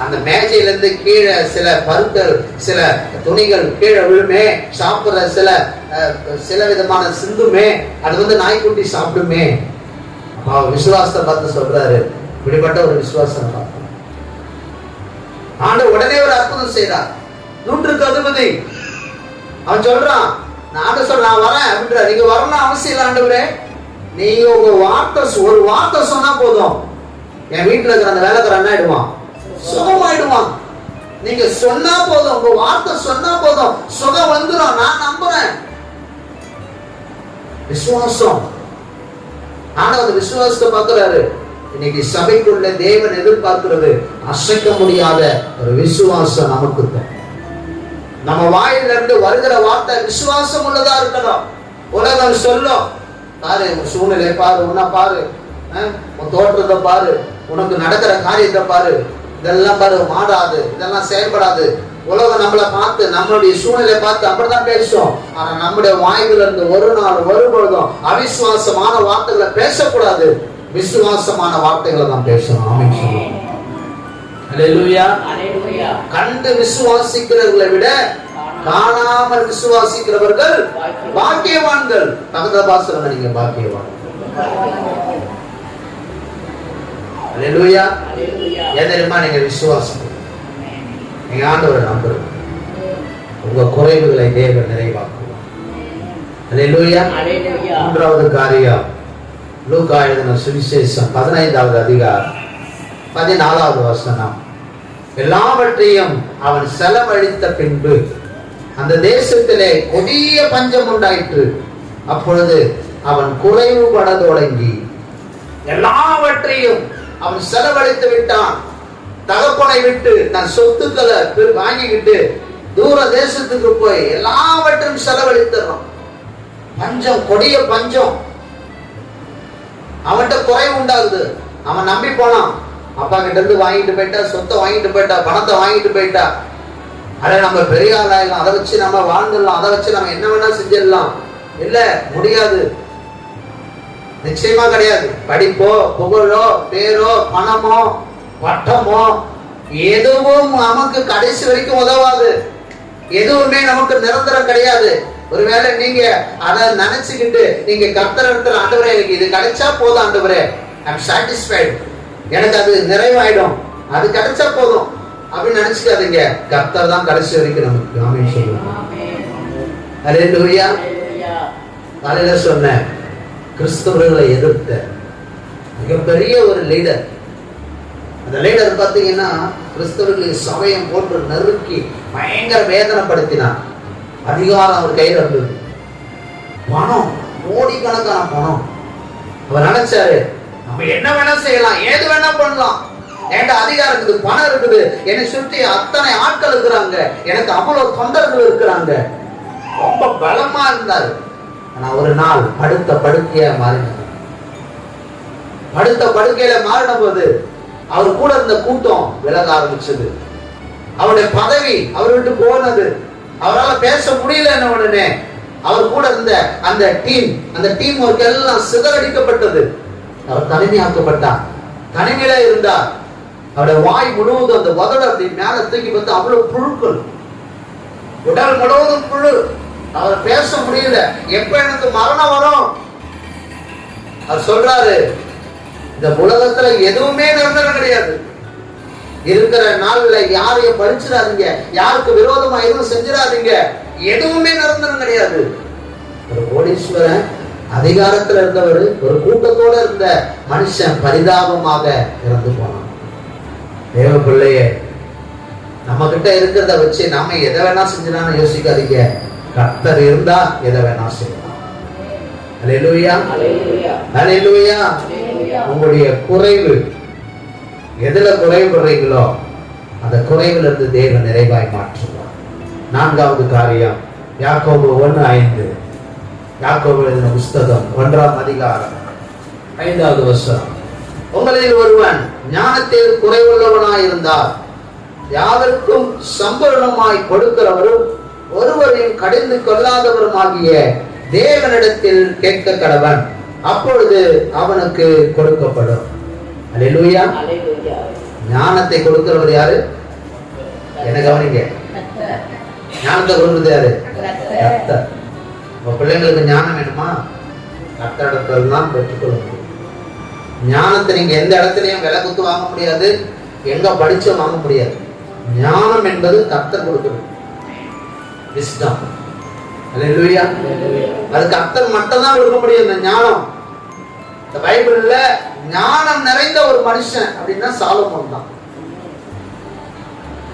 அந்த மேஜையில இருந்து கீழே சில பருக்கள், சில துணிகள் கீழே விழுமே, சாப்பிடுற சில விதமான சிந்துமே, அது வந்து நாய்க்குட்டி சாப்பிடுமே. விசுவாசத்தை பார்த்து சொல்றாரு, இப்படிப்பட்ட ஒரு விசுவாசம் பார்த்து ஆண்டவர் உடனே ஒரு அற்புதம் செய்தார். 100க்கு அதிபதி அவன் சொல்றான், நான் சொல்றேன் நான் வரேன் அப்படின்ற. நீங்க வரணும் அவசியம் இல்லை ஆண்டவரே, நீங்க உங்க வார்த்தை, ஒரு வார்த்தை சொன்னா போதும், என் வீட்டுல இருக்கிற அந்த வேலைக்காரன் என்ன ஆயிடுவான், சுகமாயிடுவான். நீங்க சொன்னா போதும், உங்க வார்த்தை சொன்னா போதும், சுகம் வந்துடும், நான் நம்புறேன். விசுவாசம். ஆனா அந்த விசுவாசத்தை பார்க்கிறாரு. இன்னைக்கு சபைக்குள்ள தேவன் எதிர்பார்க்கிறது அசைக்க முடியாத ஒரு விசுவாசம் நமக்கு தான். நம்ம வாயில இருந்து வருகிற வார்த்தை விசுவாசம் உள்ளதா இருக்கணும். உலகம் சொல்லும், பாரு உன் சூழ்நிலை பாரு, உன்னை பாரு, உன் தோற்றத்தை பாரு, உனக்கு நடக்கிற காரியத்தை பாரு, இதெல்லாம் பாரு மாறாது, இதெல்லாம் செயல்படாது. உலகம் நம்மளை பார்த்து, நம்மளுடைய சூழ்நிலை பார்த்து அப்படிதான் பேசும். ஆனா நம்முடைய வாயில இருந்து ஒரு நாள் ஒருபொழுதும் அவிசுவாசமான வார்த்தைகளை பேசக்கூடாது, விசுவாசமான வார்த்தைகளை தான் பேசணும். ஆமென் சொல்லுவோம். அல்லேலூயா. கண்டு விசுவாசிக்கிறவர்களை விட காணாமல் விசுவாசிக்கிறவர்கள் பாக்கியவான்கள். தகுந்த பாசனம், நீங்க பாக்கியவான். அல்லேலூயா. ஏன் தெரியுமா? நீங்க விசுவாசம், நீங்க ஆண்டவரை நம்புறீங்க, உங்க குறைவுகளை தேவன் நிறைவாக்குவார். அல்லேலூயா. மூன்றாவது காரியம், லூக்கா எழுதின சுவிசேஷம் 15வது அதிகாரம் 14வது வசனம். எல்லாவற்றையும் அவன் செலவழித்த பின்பு அந்த தேசத்திலே கொடிய பஞ்சம் உண்டாயிற்று. அப்பொழுது அவன் குறைவுபட தொடங்கி, எல்லாவற்றையும் அவன் செலவழித்து விட்டான். தகப்பனை விட்டு தன் சொத்துக்களை வாங்கிக்கிட்டு தூர தேசத்துக்கு போய் எல்லாவற்றையும் செலவழித்துறான். பஞ்சம், கொடிய பஞ்சம். அவன்கிட்ட குறைவு உண்டாகுது. அவன் நம்பி போனான். அப்பா கிட்ட இருந்து வாங்கிட்டு போயிட்டா, சொத்தை வாங்கிட்டு போயிட்டா, பணத்தை வாங்கிட்டு போயிட்டா. அட நம்ம பெரிய ஆளாயிடலாம், அதை வச்சு நம்ம வாழ்ந்துடலாம், அதை வச்சு நம்ம என்ன வேணா செஞ்சிடலாம். இல்ல, முடியாது, நிச்சயமா கிடையாது. படிப்போ, புகழோ, பேரோ, பணமோ, பட்டமோ எதுவும் நமக்கு கடைசி வரைக்கும் உதவாது. எதுவுமே நமக்கு நிரந்தரம் கிடையாது. ஒருவேளை நீங்க அதை நினைச்சுக்கிட்டு நீங்க கர்த்தர் இடத்துல, ஆண்டவரே எனக்கு இது கிடைச்சா போதும், ஆண்டவரே ஐ அம் சாட்டிஸ்ஃபைட், எனக்கு அது நிறைவாயிடும், அது கிடைச்சா போதும் அப்படின்னு நினைச்சுக்காதீங்க. கர்த்தர் தான் கடைசி வரைக்கும் நமக்கு. ஆமென் சொல்லுங்க. அல்லேலூயா. காலையில சொன்ன கிறிஸ்தவர்களை எதிர்த்த மிகப்பெரிய ஒரு லீடர். அந்த லீடர் பார்த்தீங்கன்னா கிறிஸ்தவர்களின் சமயம் போட்டு நெருக்கி பயங்கர வேதனைப்படுத்தினார். அதிகாரம் அவர் கையில் இருந்தது. பணம், கோடிக்கணக்கான பணம். அவர் நினைச்சாரு, நம்ம என்ன வேணா செய்யலாம், ஏது வேணா பண்ணலாம், என்கிட்ட அதிகாரம் இருக்குது, பணம் இருக்குது, என்னை சுற்றி அத்தனை ஆட்கள் இருக்கிறாங்க, எனக்கு அவ்வளவு தொண்டர்கள் இருக்கிறாங்க. ரொம்ப பலமா இருந்தாரு. ஆனா ஒரு நாள் படுத்த படுக்கையா மாறினார். படுத்த படுக்கையில மாறின போது அவர் கூட இருந்த கூட்டம் விலக ஆரம்பிச்சது. அவருடைய பதவி அவர் விட்டு போனது. அவரால் பேச முடியல. என்ன உடனே அவர் கூட இருந்த அந்த டீம் ஒர்க் எல்லாம் சிதறடிக்கப்பட்டது. அவர் தனிமையாக்கப்பட்டார். தனிமையில இருந்தார். அவருடைய வாய் முழுவதும் அந்த உதடு அப்படி மேல தூக்கி பார்த்து அவ்வளவு புழுக்கள், உடல் முழுவதும் புழு. அவர் பேச முடியல. எப்ப எனக்கு மரணம் வரும்? அவர் சொல்றாரு, இந்த உலகத்துல எதுவுமே நிரந்தரம் கிடையாது. இருக்கிற நாள்ல யாரையும் பறிச்சிடாதீங்க, யாருக்கு விரோதமா எதுவும் செஞ்சிடாதீங்க, எதுவுமே நிரந்தரம் கிடையாது. ஒரு கோடீஸ்வரன், அதிகாரத்துல இருந்தவர், ஒரு கூட்டத்தோட இருந்த மனுஷன் பரிதாபமாக இறந்து போனான். தேவ பிள்ளையே, நம்ம கிட்ட இருக்கிறத வச்சு நாம எதை வேணா செஞ்சிடான்னு யோசிக்காதீங்க. கர்த்தர் இருந்தா எதை வேணா செய்யலாம். அல்லேலூயா. அல்லேலூயா. உங்களுடைய குறைவு, எதுல குறைபடுறீங்களோ அந்த குறைவுல இருந்து தேவன் நிறைவாய் மாற்றுவார். நான்காவது காரியம், யாக்கோபு 1:5. யாக்கோபு எழுதின புஸ்தகம் 1ஆம் அதிகாரம் 5வது வசனம். உங்களில் ஒருவன் ஞானத்தில் குறைவுள்ளவனாயிருந்தால் யாவருக்கும் சம்பூரணமாய் கொடுக்கிறவரும் ஒருவரையும் கடிந்து கொள்ளாதவருமாகிய தேவனிடத்தில் கேட்க கடவன், அப்பொழுது அவனுக்கு கொடுக்கப்படும். அல்லேலூயா. ஞானத்தை கொடுக்கிறவர் யாரு? என்ன கவனிங்க. ஞானத்தை கொடுக்கிறது யாரு? கர்த்தர். உங்க பிள்ளைங்களுக்கு ஞானம் வேணுமா? கர்த்தரிடத்தில் தான் பெற்றுக்கொள்ள முடியும். ஞானத்தை நீங்க எந்த இடத்துலயும் விலை குத்து வாங்க முடியாது, எங்க படிச்சும் வாங்க முடியாது. ஞானம் என்பது கர்த்தர் கொடுக்கிறது. விஸ்டம். அல்லேலூயா. அது கர்த்தர் மட்டும் தான் கொடுக்க முடியும். இந்த ஞானம், இந்த பைபிள்ல ஞானம் நிறைந்த ஒரு மனுஷன் அப்படின்னா சாலமோன் தான்.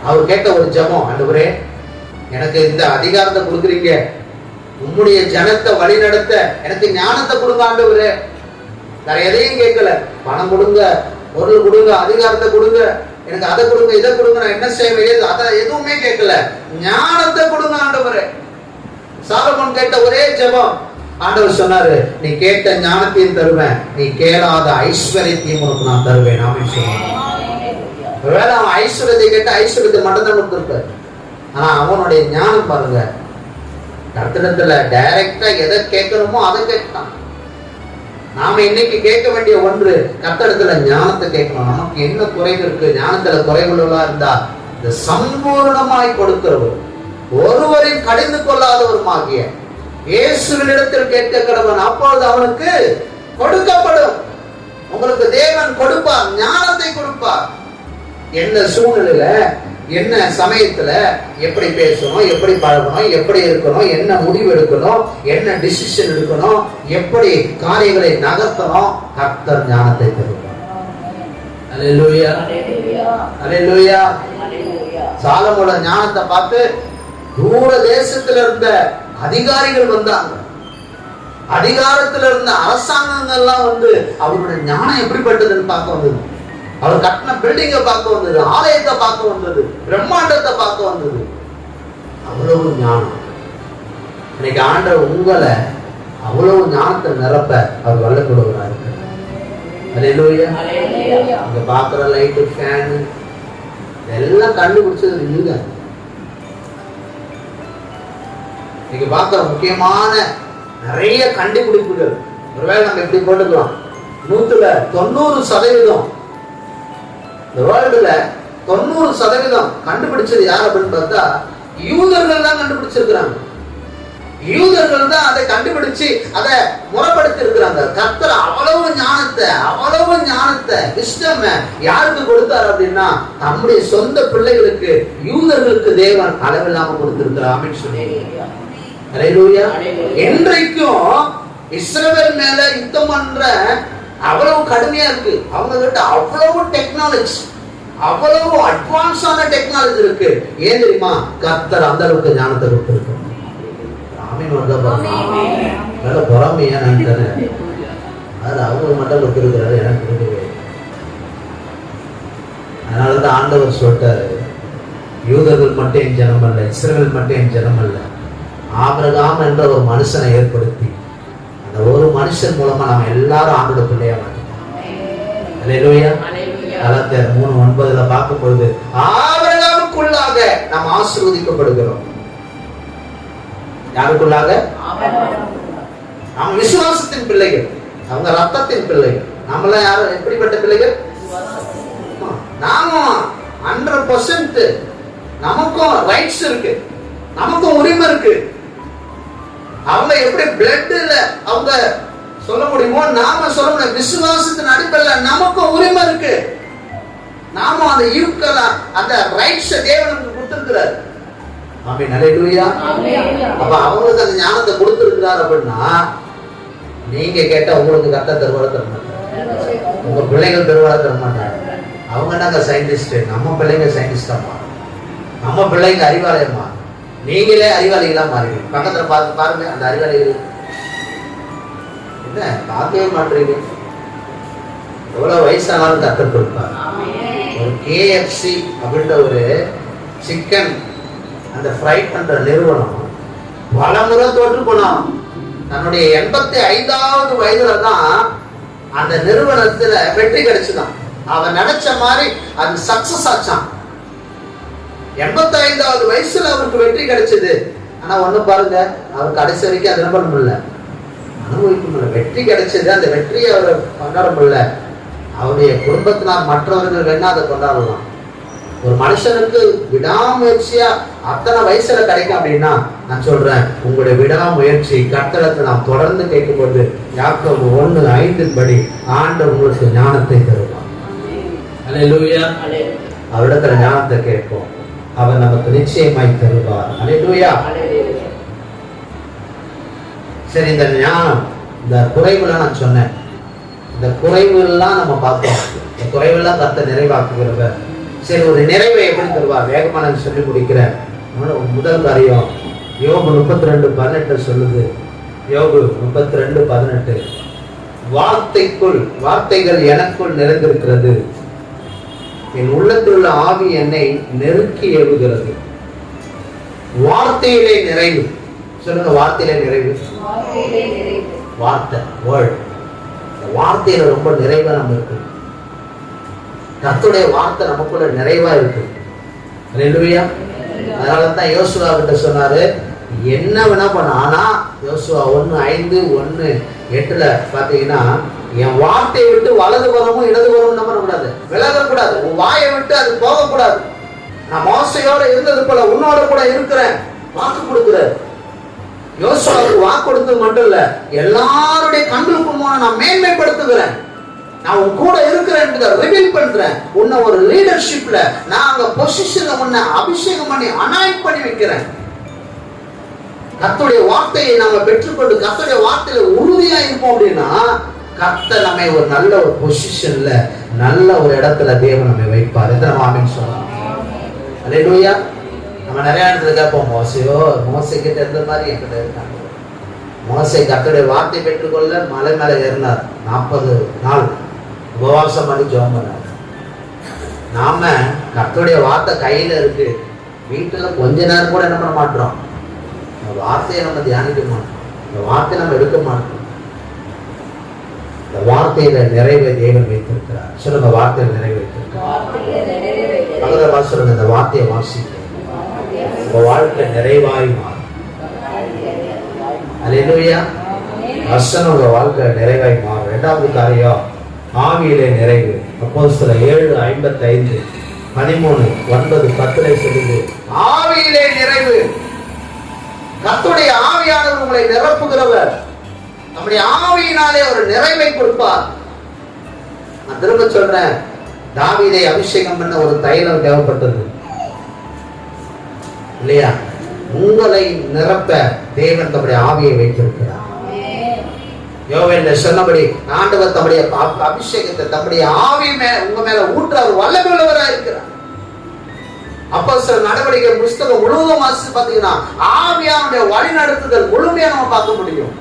அவர் கேட்ட ஒரு ஜெபம், ஆண்டவரே எனக்கு இந்த அதிகாரத்தை கொடுக்குறீங்க, உம்முடைய ஜனத்தை வழி நடத்த எனக்கு ஞானத்தை கொடுங்க ஆண்டவரே. வேற எதையும் கேட்கல. பணம் கொடுங்க, பொருள் கொடுங்க, அதிகாரத்தை கொடுங்க, எனக்கு அதை கொடுங்க, இதை கொடுங்க, நான் என்ன செய்வேன், அதை எதுவுமே கேட்கல. ஞானத்தை கொடுங்க ஆண்டவரே. சாலமோன் கேட்ட ஒரே ஜெபம். ஆண்டவர் சொன்னாரு, நீ கேட்ட ஞானத்தையும் தருவேன், நீ கேளாத ஐஸ்வர்யத்தையும் உனக்கு நான் தருவேன். ஆமென் சொல்லுங்க. ஒருவேளை அவன் ஐஸ்வர்யத்தை கேட்ட ஐஸ்வர்யத்தை மட்டும் தான் கொடுத்திருப்பார். ஆனா அவனுடைய ஞானம் பாருங்க, கர்த்தரிடத்துல டைரக்டா எதை கேட்கணுமோ அதை கேட்கலாம். நாம இன்னைக்கு கேட்க வேண்டிய ஒன்று, கர்த்தரிடத்துல ஞானத்தை கேட்கணும். நமக்கு என்ன குறைவு இருக்கு? ஞானத்துல குறைவுள்ளவா இருந்தா இந்த சம்பூர்ணமாய் கொடுக்கிறவர், ஒருவரையும் கடிந்து கொள்ளாதவருமாகிய இயேசுவினிடத்தில் கேட்க கடவன், அப்பொழுது அவனுக்கு கொடுக்கப்படும். உங்களுக்கு தேவன் கொடுப்பார், ஞானத்தை கொடுப்பார். என்ன சூழ்நிலையில, என்ன சமயத்துல எப்படி பேசணும், எப்படி பழகணும், எப்படி இருக்கணும், என்ன முடிவு எடுக்கணும், என்ன டிசிஷன் எடுக்கணும், எப்படி காரியங்களை நகர்த்தணும், கர்த்தர் ஞானத்தை தருவார். அல்லேலூயா, அல்லேலூயா. சாலமோட ஞானத்தை பார்த்து தூர தேசத்துல இருந்த அதிகாரிகள் வந்தாங்க. அதிகாரத்துல இருந்த அரசாங்கங்கள்லாம் வந்து அவருடைய ஞானம் எப்படிப்பட்டதுன்னு பார்க்க வந்தது. அவர் கட்டின பில்டிங்கை பார்க்க வந்தது, ஆலயத்தை பார்க்க வந்தது, பிரம்மாண்டத்தை பார்க்க வந்தது. அவ்வளவு ஞானம். இன்னைக்கு ஆண்டவர் உங்களை அவ்வளவு ஞானத்தை நிரப்ப அவர் வல்லப்படுகிறார். அல்லேலூயா. இங்க பாக்குற லைட்டு, ஃபேனு எல்லாம் கண்டுபிடிச்சது இல்லைங்க. நீங்க பாக்குற முக்கியமான நிறைய கண்டுபிடிப்புகள் ஒருவேளை நம்ம எப்படி போட்டுக்கலாம், 90% இந்த வேர்ல்டுல 90% கண்டுபிடிச்சது யார் அப்படின்னு பார்த்தா யூதர்கள் தான் கண்டுபிடிச்சிருக்கிறாங்க. யூதர்கள் தான் அதை கண்டுபிடிச்சு அதை முறைப்படுத்தி இருக்கிறாங்க. கர்த்தர் அவ்வளவு ஞானத்தை விஸ்டம் யாருக்கு கொடுத்தார் அப்படின்னா நம்முடைய சொந்த பிள்ளைகளுக்கு, யூதர்களுக்கு தேவன் அளவில்லாம கொடுத்திருக்கிறார். ஆமென் சொல்லுங்க. அல்லேலூயா. என்றைக்கும் இஸ்ரவேல் மேல யுத்தம் பண்ற அவ்வளவு கடுமையா இருக்கு. அவங்க கிட்ட அவ்வளவு டெக்னாலஜி, அவ்வளவு அட்வான்ஸான டெக்னாலஜி இருக்கு. ஏன் தெரியுமா? கர்த்தர் அந்த அளவுக்கு ஞானத்தை கொடுத்திருக்கார். ஆமென். வந்தா பாருங்க, பொறாமையா நான் தரேன். அது அவங்க மட்டும் கொடுத்திருக்கிறாரு, எனக்கு கொடுக்கவே. அதனாலதான் ஆண்டவர் சொல்லிட்டாரு, யூதர்கள் மட்டும் என் ஜனம் அல்ல, இஸ்ரவேல் மட்டும் என் ஜனம் அல்ல, ஆபிரகாம் என்ற ஒரு மனுஷனை ஏற்படுத்தி அந்த ஒரு மனுஷன் மூலமா நம்ம எல்லாரும் ஆண்டோட பிள்ளையா மாட்டோம். அல்லேலூயா. கலாத்தியர் 3:9 பார்க்கும் பொழுது ஆபிரகாமுக்குள்ளாக நாம் ஆசீர்வதிக்கப்படுகிறோம். யாருக்குள்ளாக? நாம் விசுவாசத்தின் பிள்ளைகள், அவங்க ரத்தத்தின் பிள்ளைகள். நம்மள யாரும் எப்படிப்பட்ட பிள்ளைகள்? நாமும் 100% நமக்கும் ரைட்ஸ் இருக்கு, நமக்கும் உரிமை இருக்கு. அவங்க எப்படி பிளட்ல அவங்க சொல்ல முடியுமோ நாம சொல்ல முடியும். விசுவாசத்தின் அடிப்படையில் நமக்கும் உரிமை இருக்கு. நாம அந்த ஈக்குவலா அந்த ரைட்ஸ் தேவனுக்கு கொடுத்திருக்கிறார். ஆமென். அல்லேலூயா. அப்ப அவங்களுக்கு அந்த ஞானத்தை கொடுத்திருக்கிறார் அப்படின்னா நீங்க கேட்டா உங்களுக்கு கர்த்தர் தருவாரா? தர மாட்டார். உங்க பிள்ளைகள் தருவாரா? தர மாட்டாங்க. அவங்க நாங்க சயின்டிஸ்ட், நம்ம பிள்ளைங்க சயின்டிஸ்டா, நம்ம பிள்ளைங்க அறிவாலயமா, நீங்களே அறிவாளிகளா மாறுவீங்க. பக்கத்துல பார்த்து பாருங்க, அந்த அறிவாளிகள் என்ன பார்க்கவே மாட்டீங்க. எவ்வளவு வயசானாலும் கர்த்தர் கொடுப்பார். ஒரு KFC அப்படின்ற ஒரு சிக்கன் அந்த ஃப்ரை பண்ற நிறுவனம் பல முறை தோற்று போனான். தன்னுடைய 85வது வயதுல தான் அந்த நிறுவனத்துல வெற்றி கிடைச்சுதான். அவன் நினைச்ச மாதிரி அது சக்சஸ் ஆச்சான். 85வது வயசுல அவருக்கு வெற்றி கிடைச்சது. ஆனா ஒண்ணு பாருங்க, அவர் கடைசி வரைக்கும் அதை பண்ண முடியல, அனுபவிக்க முடியல. வெற்றி கிடைச்சது, அந்த வெற்றியை அவர் கொண்டாட முடியல. அவருடைய குடும்பத்தினால் மற்றவர்கள் வேணா அதை கொண்டாடலாம். ஒரு மனுஷனுக்கு விடாமுயற்சியா அத்தனை வயசுல கிடைக்கும் அப்படின்னா நான் சொல்றேன், உங்களுடைய விடாமுயற்சி கர்த்தரத்தை நாம் தொடர்ந்து கேட்கும்போது யாக்கோபு 1:5 படி ஆண்டவர் உங்களுக்கு ஞானத்தை தருவார். அல்லேலூயா. அவரிடத்துல ஞானத்தை கேட்போம், அவர் நமக்கு நிச்சயமாய் தருவார். அல்லேலூயா. சரி, இந்த ஞானம், இந்த குறைவுலாம் நான் சொன்னேன், இந்த குறைவுலாம் நம்ம பார்த்தோம். இந்த குறைவுலாம் கர்த்தர் நிறைவாக்குகிறவ. சரி, ஒரு நிறைவை எப்படி தருவார்? வேகமா நான் சொல்லி முடிக்கிறேன். முதல் காரியம் யோபு 32:18 சொல்லுது. யோபு 32:18, வார்த்தைகள் எனக்குள் நிறைந்திருக்கிறது, என் உள்ளத்தில் உள்ள ஆவி என்னை நெருக்கி ஏவுகிறது. வார்த்தையிலே நிறைவு. சொல்லுங்க, வார்த்தையிலே நிறைவு. வார்த்தை, வேர்ட். வார்த்தையில ரொம்ப நிறைவா நம்ம இருக்கு. கர்த்தருடைய வார்த்தை நமக்குள்ள நிறைவா இருக்கு. அல்லேலூயா. அதனாலதான் யோசுவா கிட்ட சொன்னாரு, என்ன வேணா பண்ண. ஆனா யோசுவா 1:5 1:8 பாத்தீங்கன்னா, என் வார்த்தையை விட்டு வலது புறமும் இடது புறமும் நம்ம கூடாது, விலகக்கூடாது. உன் வாயை விட்டு அது போகக்கூடாது. நான் மோசையோட இருந்தது போல உன்னோட கூட இருக்கிறேன் வாக்கு கொடுக்கிறார். யோசுவாவுக்கு வாக்கு கொடுத்தது மட்டும் இல்ல, எல்லாருடைய கண்களுக்கு நான் மேன்மைப்படுத்துகிறேன். நான் உன் கூட இருக்கிறேன் என்பதை ரிவீல் பண்றேன். உன்னை ஒரு லீடர்ஷிப்ல நான் அங்க பொசிஷன்ல உன்னை அபிஷேகம் பண்ணி அனாயிண்ட் பண்ணி வைக்கிறேன். கர்த்தருடைய வார்த்தையை நாம பெற்றுக்கொண்டு கர்த்தருடைய வார்த்தையில உறுதியா இருப்போம் அப்படின்னா கர்த்தர் நம்மை ஒரு நல்ல ஒரு பொசிஷன்ல நல்ல ஒரு இடத்துல தேவன் நம்மை வைப்பார். எத்தனை ஆமென் சொல்லலாம்? அல்லேலூயா. நம்ம நிறைய இடத்துல கேட்போம், மோசே கிட்ட இருந்த மாதிரி என்கிட்ட இருக்காங்க. மோசே கர்த்தருடைய வார்த்தை பெற்றுக்கொள்ள மலை மேல ஏறினார். 40 நாள் உபவாசம் பண்ணி ஜெபம் பண்ணார். நாம கர்த்தருடைய வார்த்தை கையில இருக்கு, வீட்டுல கொஞ்ச நேரம் கூட என்ன பண்ண மாட்டோம், இந்த வார்த்தையை நம்ம தியானிக்க மாட்டோம், இந்த வார்த்தையை நம்ம எடுக்க மாட்டோம். இந்த வார்த்தையில நிறைவை தேவன் வைத்திருக்கிறார். சொல்லுங்க, வார்த்தையில நிறைவு வைத்திருக்கிறார். சொல்லுங்க, இந்த வார்த்தையை வாசிக்க உங்க வாழ்க்கை நிறைவாய் மாறும். அல்லேலூயா. வசனம் உங்க வாழ்க்கை நிறைவாய் மாறும். இரண்டாவது காரியம் ஆவியிலே நிறைவு. அப்போஸ்தலர் 7:55 13 9 10 சொல்லுது, ஆவியிலே நிறைவு. கர்த்தருடைய ஆவியானவர் உங்களை நிரப்புகிறவர். நம்முடைய ஆவியினாலே ஒரு நிறைவை கொடுப்பார். நான் திரும்ப சொல்றேன், தாவீதை அபிஷேகம் பண்ண ஒரு தைலம் தேவைப்பட்டது இல்லையா? உங்களை நிரப்ப தேவன் தம்முடைய ஆவியை வைத்திருக்கிறார். யோவேல்ல சொன்னபடி ஆண்டவர் தம்முடைய அபிஷேகத்தை தம்முடைய ஆவி உங்க மேல ஊற்ற அவர் வல்லமை உள்ளவராக இருக்கிறார். அப்போஸ்தலர் நடவடிக்கை புத்தகம் முழுவதும் வாசித்து பார்த்தீங்கன்னா ஆவியானுடைய வழி நடத்துதல் முழுமையா நம்ம பார்க்க முடியும்.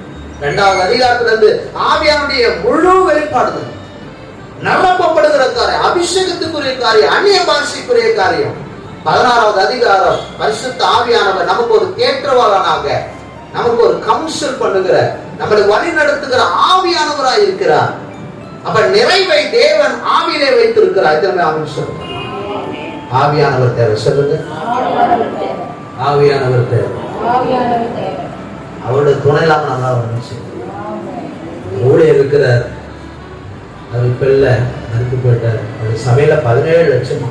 2வது அதிகாரத்துல இருந்து ஆவியானுடைய முழு வெளிப்பாடுதல், நிரப்பப்படுகிற காரியம், அபிஷேகத்துக்குரிய காரியம், அந்நிய பாஷைக்குரிய காரியம். 16வது அதிகாரம் பரிசுத்த ஆவியானவர் நமக்கு ஒரு தேற்றவாளனாக, நமக்கு ஒரு கவுன்சில் பண்ணுகிற, நம்மளை வழி நடத்துகிற ஆவியானவராய் இருக்கிறார். அப்ப நிறைவை தேவன் ஆவியிலே வைத்திருக்கிறார். இதெல்லாம் ஆமென் சொல்லுங்க. ஆவியானவர் தேவை. சொல்லுங்க, ஆவியானவர் தேவை. அவருடைய துணை இல்லாம நம்மளால ஊழியர் இருக்கிறார். அது பிள்ள மறுத்து போயிட்டார். அவர் சபையில 17 லட்சமா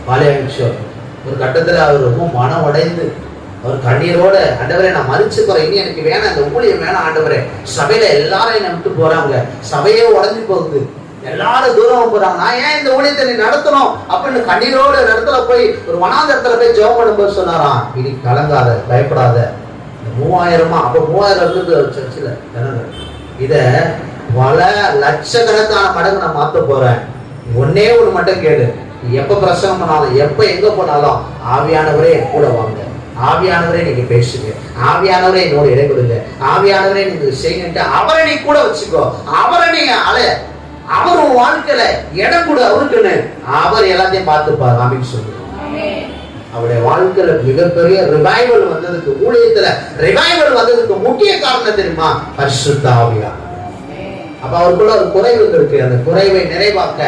பாலியாமிச்சோம். ஒரு கட்டத்துல அவர் ரொம்ப மனம் உடைந்து அவர் கண்ணீரோட, ஆண்டவரே நான் மறிச்சு போறேன், இனி எனக்கு வேணாம், இந்த ஊழியம் வேணாம் ஆண்டவரே, சபையில எல்லாரும் என்ன விட்டு போறாங்க, சபையே உடஞ்சி போகுது, எல்லாரும் தூரம் போறாங்க, நான் ஏன் இந்த ஊழியத்தை நீ நடத்தணும் அப்படின்னு கண்ணீரோட ஒரு இடத்துல போய் ஒரு வனாந்தரத்துல போய் ஜெபம் பண்ணும்போது சொன்னாராம், இனி கலங்காத, பயப்படாத, 3000 அப்ப 3000 இருந்தது சர்ச்சில் ஜனங்கள், இத பல லட்சக்கணக்கான மடங்கு நான் மாத்த போறேன். ஒன்னே ஒண்ணு மட்டும் கேளு, எப்ப பிரசங்கம் பண்ணாலும் எப்ப எங்க போனாலும் ஆவியானவரே கூட வாங்க, ஆவியானவரே நீங்க பேசுங்க, ஆவியானவரே என்னோட இடம் கொடுங்க, ஆவியானவரே நீங்க செய்யுங்க, அவரை நீ கூட வச்சுக்கோ, அவரை நீ அவர் உன் வாழ்க்கையில இடம் கூட அவருக்குன்னு அவர் எல்லாத்தையும் பார்த்துப்பார் அப்படின்னு சொல்லுவோம். அவருடைய வாழ்க்கையில மிகப்பெரிய ரிவைவல் வந்ததுக்கு, ஊழியத்துல ரிவைவல் வந்ததுக்கு முக்கிய காரணம் தெரியுமா? பரிசுத்த ஆவியானவர். அப்ப அவருக்குள்ள ஒரு குறைவு இருக்கு, அந்த குறைவை நிறைவாக்க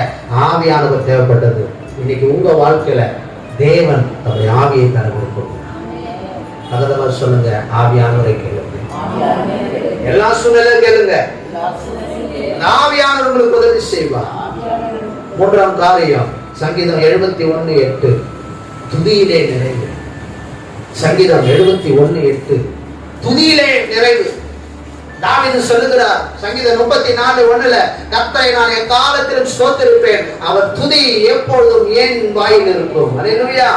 ஆவியானவர் தேவைப்பட்டது. இன்னைக்கு உங்க வாழ்க்கையில தேவன் தன்னுடைய ஆவியை தர கொடுக்கும். அதனால சொல்லுங்க, ஆவியானவரை கேளுங்க, எல்லா சூழ்நிலையும் கேளுங்க, ஆவியானவர் உங்களுக்கு உதவி செய்வார். 3ஆம் காரியம் சங்கீதம் 71:8 துதியிலே நிறைவு. சங்கீதம் 71:8 துதியிலே நிறைவு. தாவீது சொல்லுகிறார் சங்கீதம் 34:1 கர்த்தரை நான் எக்காலத்திலும் ஸ்தோத்திரிப்பேன், அவர் துதி எப்பொழுதும் என் வாயில் இருக்கும். அல்லேலூயா.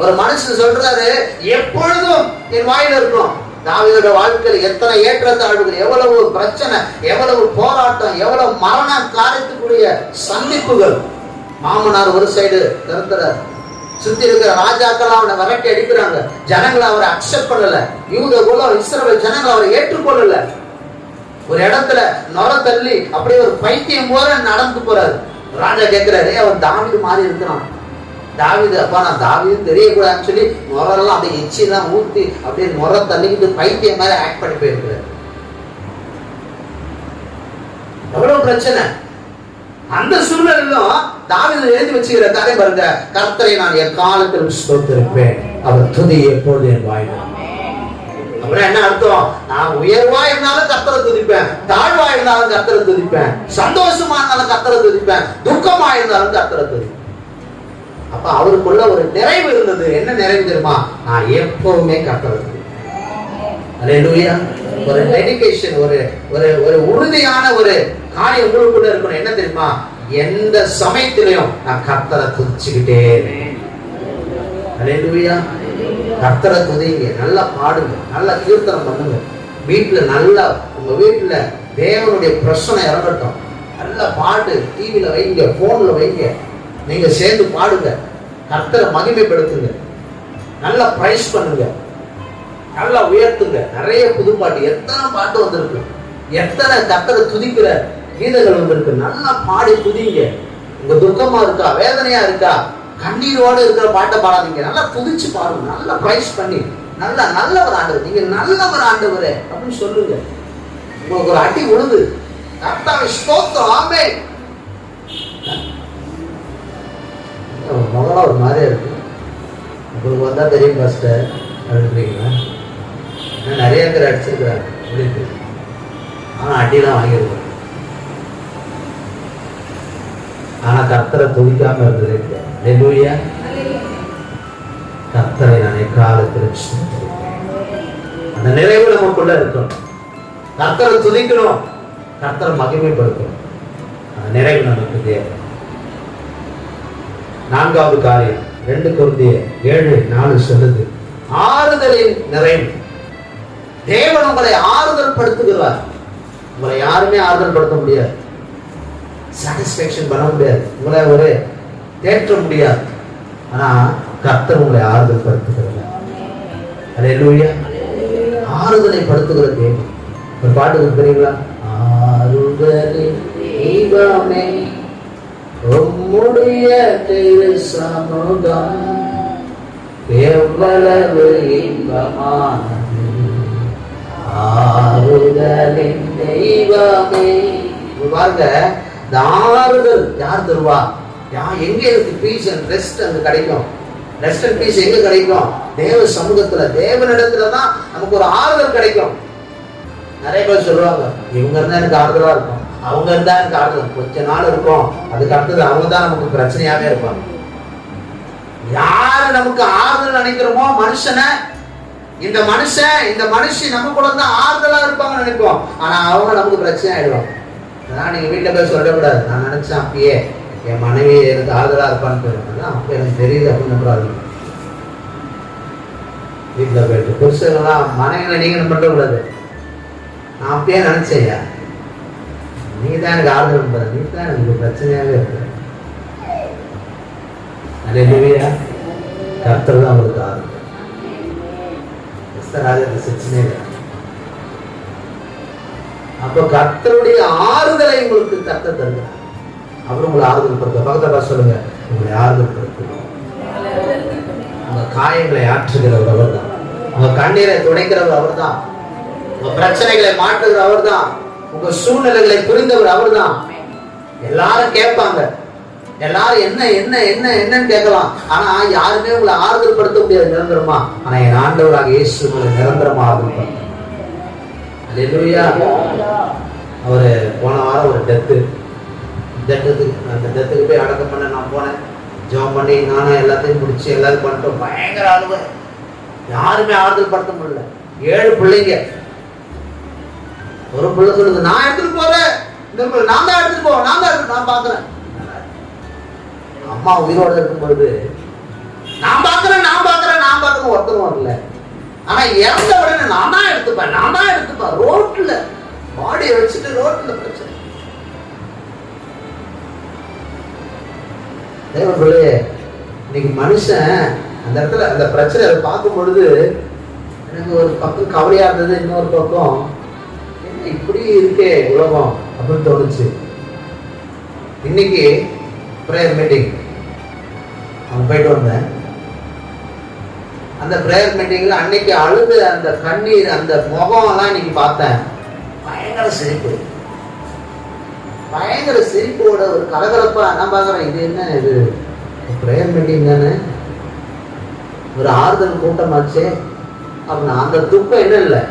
ஒரு மனுஷன் சொல்றாரு எப்பொழுதும் என் வாயில் இருக்கும். தாவீதுடைய வாழ்க்கையில் எத்தனை ஏற்றத்தாழ்வுகள், எவ்வளவு பிரச்சனை, எவ்வளவு போராட்டம், எவ்வளவு மரண காரியத்துக்குரிய சந்திப்புகள். மாமனார் ஒரு சைடு கருத்துறார், சுத்தி இருக்கிற ராஜாக்கள் அவனை விரட்டி அடிக்கிறாங்க, ஜனங்களை அவரை அக்செப்ட் பண்ணல, யூத குலம் இஸ்ரவேல் ஜனங்களை அவரை ஏற்றுக்கொள்ளல. ஒரு இடத்துல நொர தள்ளி அப்படியே ஒரு பைத்தியம் போற நடந்து போறாரு. ராஜா கேட்கிறாரு, அவன் தாவீது மாறி இருக்கிறான். தாவீது, அப்பா நான் தாவீது தெரியக்கூடாதுன்னு சொல்லி நொரெல்லாம் அப்படியே எச்சிலாம் ஊத்தி அப்படியே நொர தள்ளிக்கிட்டு பைத்தியம் மாதிரி ஆக்ட் பண்ணி போயிருக்கிறார். எவ்வளவு பிரச்சனை. அந்த சூழ்நிலையிலும் தாவீது எழுதி வச்சுக்கிற கதை பாருங்க, கர்த்தரை நான் எக்காலத்திலும் ஸ்தோத்திரிப்பேன், அவர் துதி எப்பொழுது என் வாயில். அப்புறம் என்ன அர்த்தம்? நான் உயர்வா இருந்தாலும் கர்த்தரை துதிப்பேன், தாழ்வா இருந்தாலும் கர்த்தரை துதிப்பேன், சந்தோஷமா இருந்தாலும் கர்த்தரை துதிப்பேன், துக்கமா இருந்தாலும் கர்த்தரை துதிப்பேன். அப்ப அவருக்குள்ள ஒரு நிறைவு இருந்தது. என்ன நிறைவு தெரியுமா? நான் எப்பவுமே கர்த்தரை துதிப்பேன். அல்லேலூயா. ஒரு டெடிகேஷன், ஒரு ஒரு உறுதியான ஒரு காரியம் உங்களுக்குள்ள இருக்கணும். என்ன தெரியுமா? எந்த சமயத்திலையும் நான் கர்த்தரை துதிச்சுக்கிட்டே இருக்கேன். அல்லேலூயா. கர்த்தரை துதிங்க, நல்லா பாடுங்க, நல்லா கீர்த்தனம் பண்ணுங்க. வீட்டுல நல்லா, உங்க வீட்டுல தேவனுடைய பிரச்சனை இறங்கட்டும். நல்லா பாட்டு டிவில வைங்க, போன்ல வைங்க, நீங்க சேர்ந்து பாடுங்க, கர்த்தரை மகிமைப்படுத்துங்க, நல்லா பிரைஸ் பண்ணுங்க, நல்லா உயர்த்துங்க. நிறைய புது பாட்டு, எத்தனை பாட்டு வந்திருக்கு, எத்தனை கர்த்தரை துதிக்கிற கீதங்கள் வந்திருக்கு. நல்லா பாடி துதிங்க. உங்க துக்கமா இருக்கா, வேதனையா இருக்கா, கண்ணீரோடு இருக்கிற பாட்டை பாடாதீங்க, நல்லா துதிச்சு பாருங்க, நல்லா பிரைஸ் பண்ணி, நல்லா நல்லவர் ஆண்டவர், நீங்க நல்லவர் ஆண்டவரே அப்படின்னு சொல்லுங்க. உங்களுக்கு ஒரு அடி உழுது, கர்த்தாவே ஸ்தோத்திரம், ஆமென். மகளா ஒரு மாதிரியா இருக்கு, உங்களுக்கு வந்தா தெரியும் பாஸ்டர் அப்படின்றீங்களா? நிறைய பேர் அடிச்சிருக்கிறாங்க அப்படின்னு, ஆனா அடியெல்லாம் வாங்கியிருக்காங்க. ஆனா கர்த்தரை துதிக்காம இருந்திருக்கு. அல்லேலூயா. கர்த்தரை நான் எக்காலத்தில் அந்த நிறைவு நமக்குள்ள இருக்கணும். கர்த்தரை துதிக்கணும், கர்த்தரை மகிமைப்படுத்தணும், அந்த நிறைவு நமக்கு தேவை. 4வது காரியம் 2 கொரிந்தியர் 7:4 சொல்லுது, ஆறுதலின் நிறைவு. தேவன் உங்களை ஆறுதல் படுத்துகிறார். உங்களை யாருமே ஆறுதல் படுத்த முடியாது, சாட்டிஸ்பேக்ஷன் பண்ண முடியாது, உங்களை ஒரு தேற்ற முடியாது. ஆனா கர்த்தர் உங்களை ஆறுதல் படுத்துகிறார். அல்லேலூயா. ஆறுதலை படுத்துகிற தேவன். ஒரு பாட்டு தெரியுங்களா? ஆறுதலின் தெய்வமே உம்முடைய திரு சமூகம் எவ்வளவு இன்பமானது, ஆறுதலின் தெய்வமே. பாருங்க, இந்த ஆறுதல் யார் தருவா? எங்க இருக்கு பீஸ் அண்ட் ரெஸ்ட்? அங்க கிடைக்கும். ரெஸ்ட் அண்ட் பீஸ் எங்க கிடைக்கும்? தேவ சமூகத்துல, தேவனிடத்துல தான் நமக்கு ஒரு ஆறுதல் கிடைக்கும். நிறைய பேர் சொல்லுவாங்க, இவங்க இருந்தா எனக்கு ஆறுதலா இருக்கும், அவங்க இருந்தா எனக்கு ஆறுதல். கொஞ்ச நாள் இருக்கும், அதுக்கு அடுத்தது அவங்க தான் நமக்கு பிரச்சனையாவே இருப்பாங்க. யாரு நமக்கு ஆறுதல் நினைக்கிறோமோ மனுஷனை, இந்த மனுஷி நம்ம கூட தான் ஆறுதலா இருப்பாங்கன்னு நினைப்போம், ஆனா அவங்க நமக்கு பிரச்சனை ஆயிடுவாங்க. அதான் நீங்க வீட்டுல போய் சொல்லக்கூடாது, நான் நினைச்சேன் அப்பயே என் மனைவி எனக்கு ஆறுதலா இருப்பான்னு போயிருந்தா, அப்ப எனக்கு தெரியுது அப்படின்னு நம்புறாங்க. வீட்டுல போயிட்டு புருஷங்களாம் மனைவிகளை நீங்க பண்ணக்கூடாது, நான் அப்பயே நினைச்சேயா நீ தான் எனக்கு ஆறுதல் பண்ற, நீ தான் எனக்கு பிரச்சனையாவே இருக்க. அல்லேலூயா. கர்த்தர் தான் உங்களுக்கு ஆறுதல். பிரச்சனை இல்லை. அப்ப கர்த்தருடைய ஆறுதலை உங்களுக்கு கர்த்தர் தருகிறார். அப்புறம் உங்களை ஆறுதல் படுத்த பக்கத்துல சொல்லுங்க, உங்களை ஆறுதல் படுத்தும். உங்க காயங்களை ஆற்றுகிறவர் அவர் தான், உங்க கண்ணீரை துடைக்கிறவர் அவர் தான், உங்க பிரச்சனைகளை மாற்றுகிற அவர் தான், உங்க சூழ்நிலைகளை புரிந்தவர் அவர் தான். எல்லாரும் கேட்பாங்க, எல்லாரும் என்ன என்ன என்ன என்னன்னு கேட்கலாம், ஆனா யாருமே உங்களை ஆறுதல் படுத்த முடியாது நிரந்தரமா. ஆனா என் ஆண்டவராக இயேசு உங்களை நிரந்தரமா ஆறுதல் படுத்த. அல்லேலூயா. அவரு போன வாரம் ஒரு அந்த டெத்துக்கு போய் அடக்கம் பண்ண நான் போனேன். ஜெபம் பண்ணி நானும் எல்லாத்தையும் முடிச்சு எல்லாரும் பண்ணிட்டோம். பயங்கர ஆளுவ, யாருமே ஆறுதல் படுத்த முடியல. 7 பிள்ளைங்க. ஒரு பிள்ளை சொல்லுது, நான் எடுத்துட்டு போறேன், நான் தான் எடுத்துட்டு போவேன், நான் பாக்குறேன். அம்மா உயிரோட இருக்கும் பொழுது நான் பாக்குறேன் ஒருத்தரும் வரல. ஆனா இறந்த உடனே நான் தான் எடுத்துப்பேன். ரோட்ல பாடியை வச்சுட்டு ரோட்ல பிரச்சனை. தேவர்களே, இன்னைக்கு மனுஷன் அந்த இடத்துல அந்த பிரச்சனை பார்க்கும் பொழுது எனக்கு ஒரு பக்கம் கவலையா இருந்தது, இன்னொரு பக்கம் என்ன இப்படி இருக்கே உலகம் அப்படின்னு தோணுச்சு. இன்னைக்கு பிரேயர் மீட்டிங் அவங்க போயிட்டு வந்தேன். அந்த பிரேயர் மீட்டிங்ல அன்னைக்கு அழுது அந்த கண்ணீர், அந்த முகம் எல்லாம் இன்னைக்கு பார்த்தேன். பயங்கர சிரிப்போட ஒரு கலகலப்பா நான் பாக்குறேன். இது என்ன, இது பிரேயர் மீட்டிங் தானே, ஒரு ஆறுதல் கூட்டமாச்சு அப்படின்னா அந்த துக்கம் என்ன இல்லை,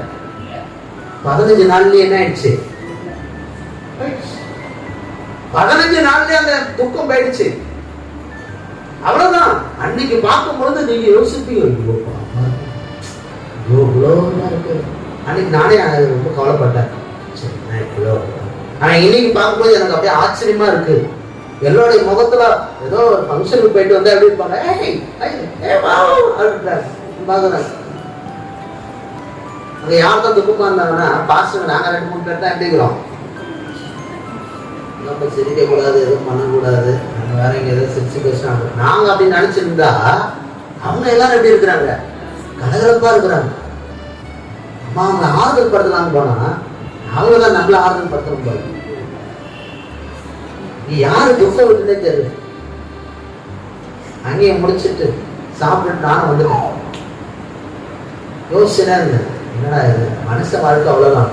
15 நாள்லயே என்ன ஆயிடுச்சு, 15 நாள்லயே அந்த துக்கம் போயிடுச்சு. அவ்வளவுதான். அன்னைக்கு பார்க்கும் பொழுது நீங்க யோசிப்பீங்க, இருக்கு. அன்னைக்கு நானே ரொம்ப கவலைப்பட்டேன். ஆனா இன்னைக்கு பார்க்கும்போது எனக்கு அப்படியே ஆச்சரியமா இருக்கு. எல்லோருடைய முகத்துல ஏதோ ஒரு ஃபங்க்ஷனுக்கு போயிட்டு வந்து எப்படி இருப்பாங்க, பாக்குறாங்க. அங்க யாருக்கும் துக்கமா இருந்தாங்கன்னா பாஸ்டர் நாங்க 2-3 பேர் தான் எடுத்துக்கிறோம். நம்ம சிரிக்க கூடாது, எதுவும் பண்ணக்கூடாது, நம்ம வேற இங்க ஏதோ சிரிச்சு பேசுறாங்க. நாங்க அப்படி நினைச்சிருந்தா அவங்க எல்லாரும் எப்படி இருக்கிறாங்க, கலகலப்பா இருக்கிறாங்க. அம்மா அவங்க ஆறுதல் படுத்தலாம்னு போனா அவங்கதான் நம்மள ஆறுதல் படுத்தணும் போல. நீ யாரு துக்க விட்டுனே தெரியல. அங்கேயே முடிச்சுட்டு சாப்பிட்டு நானும் வந்துட்டேன். யோசிச்சுனே இருந்தேன், என்னடா இது மனுஷ வாழ்க்கை அவ்வளவுதான்.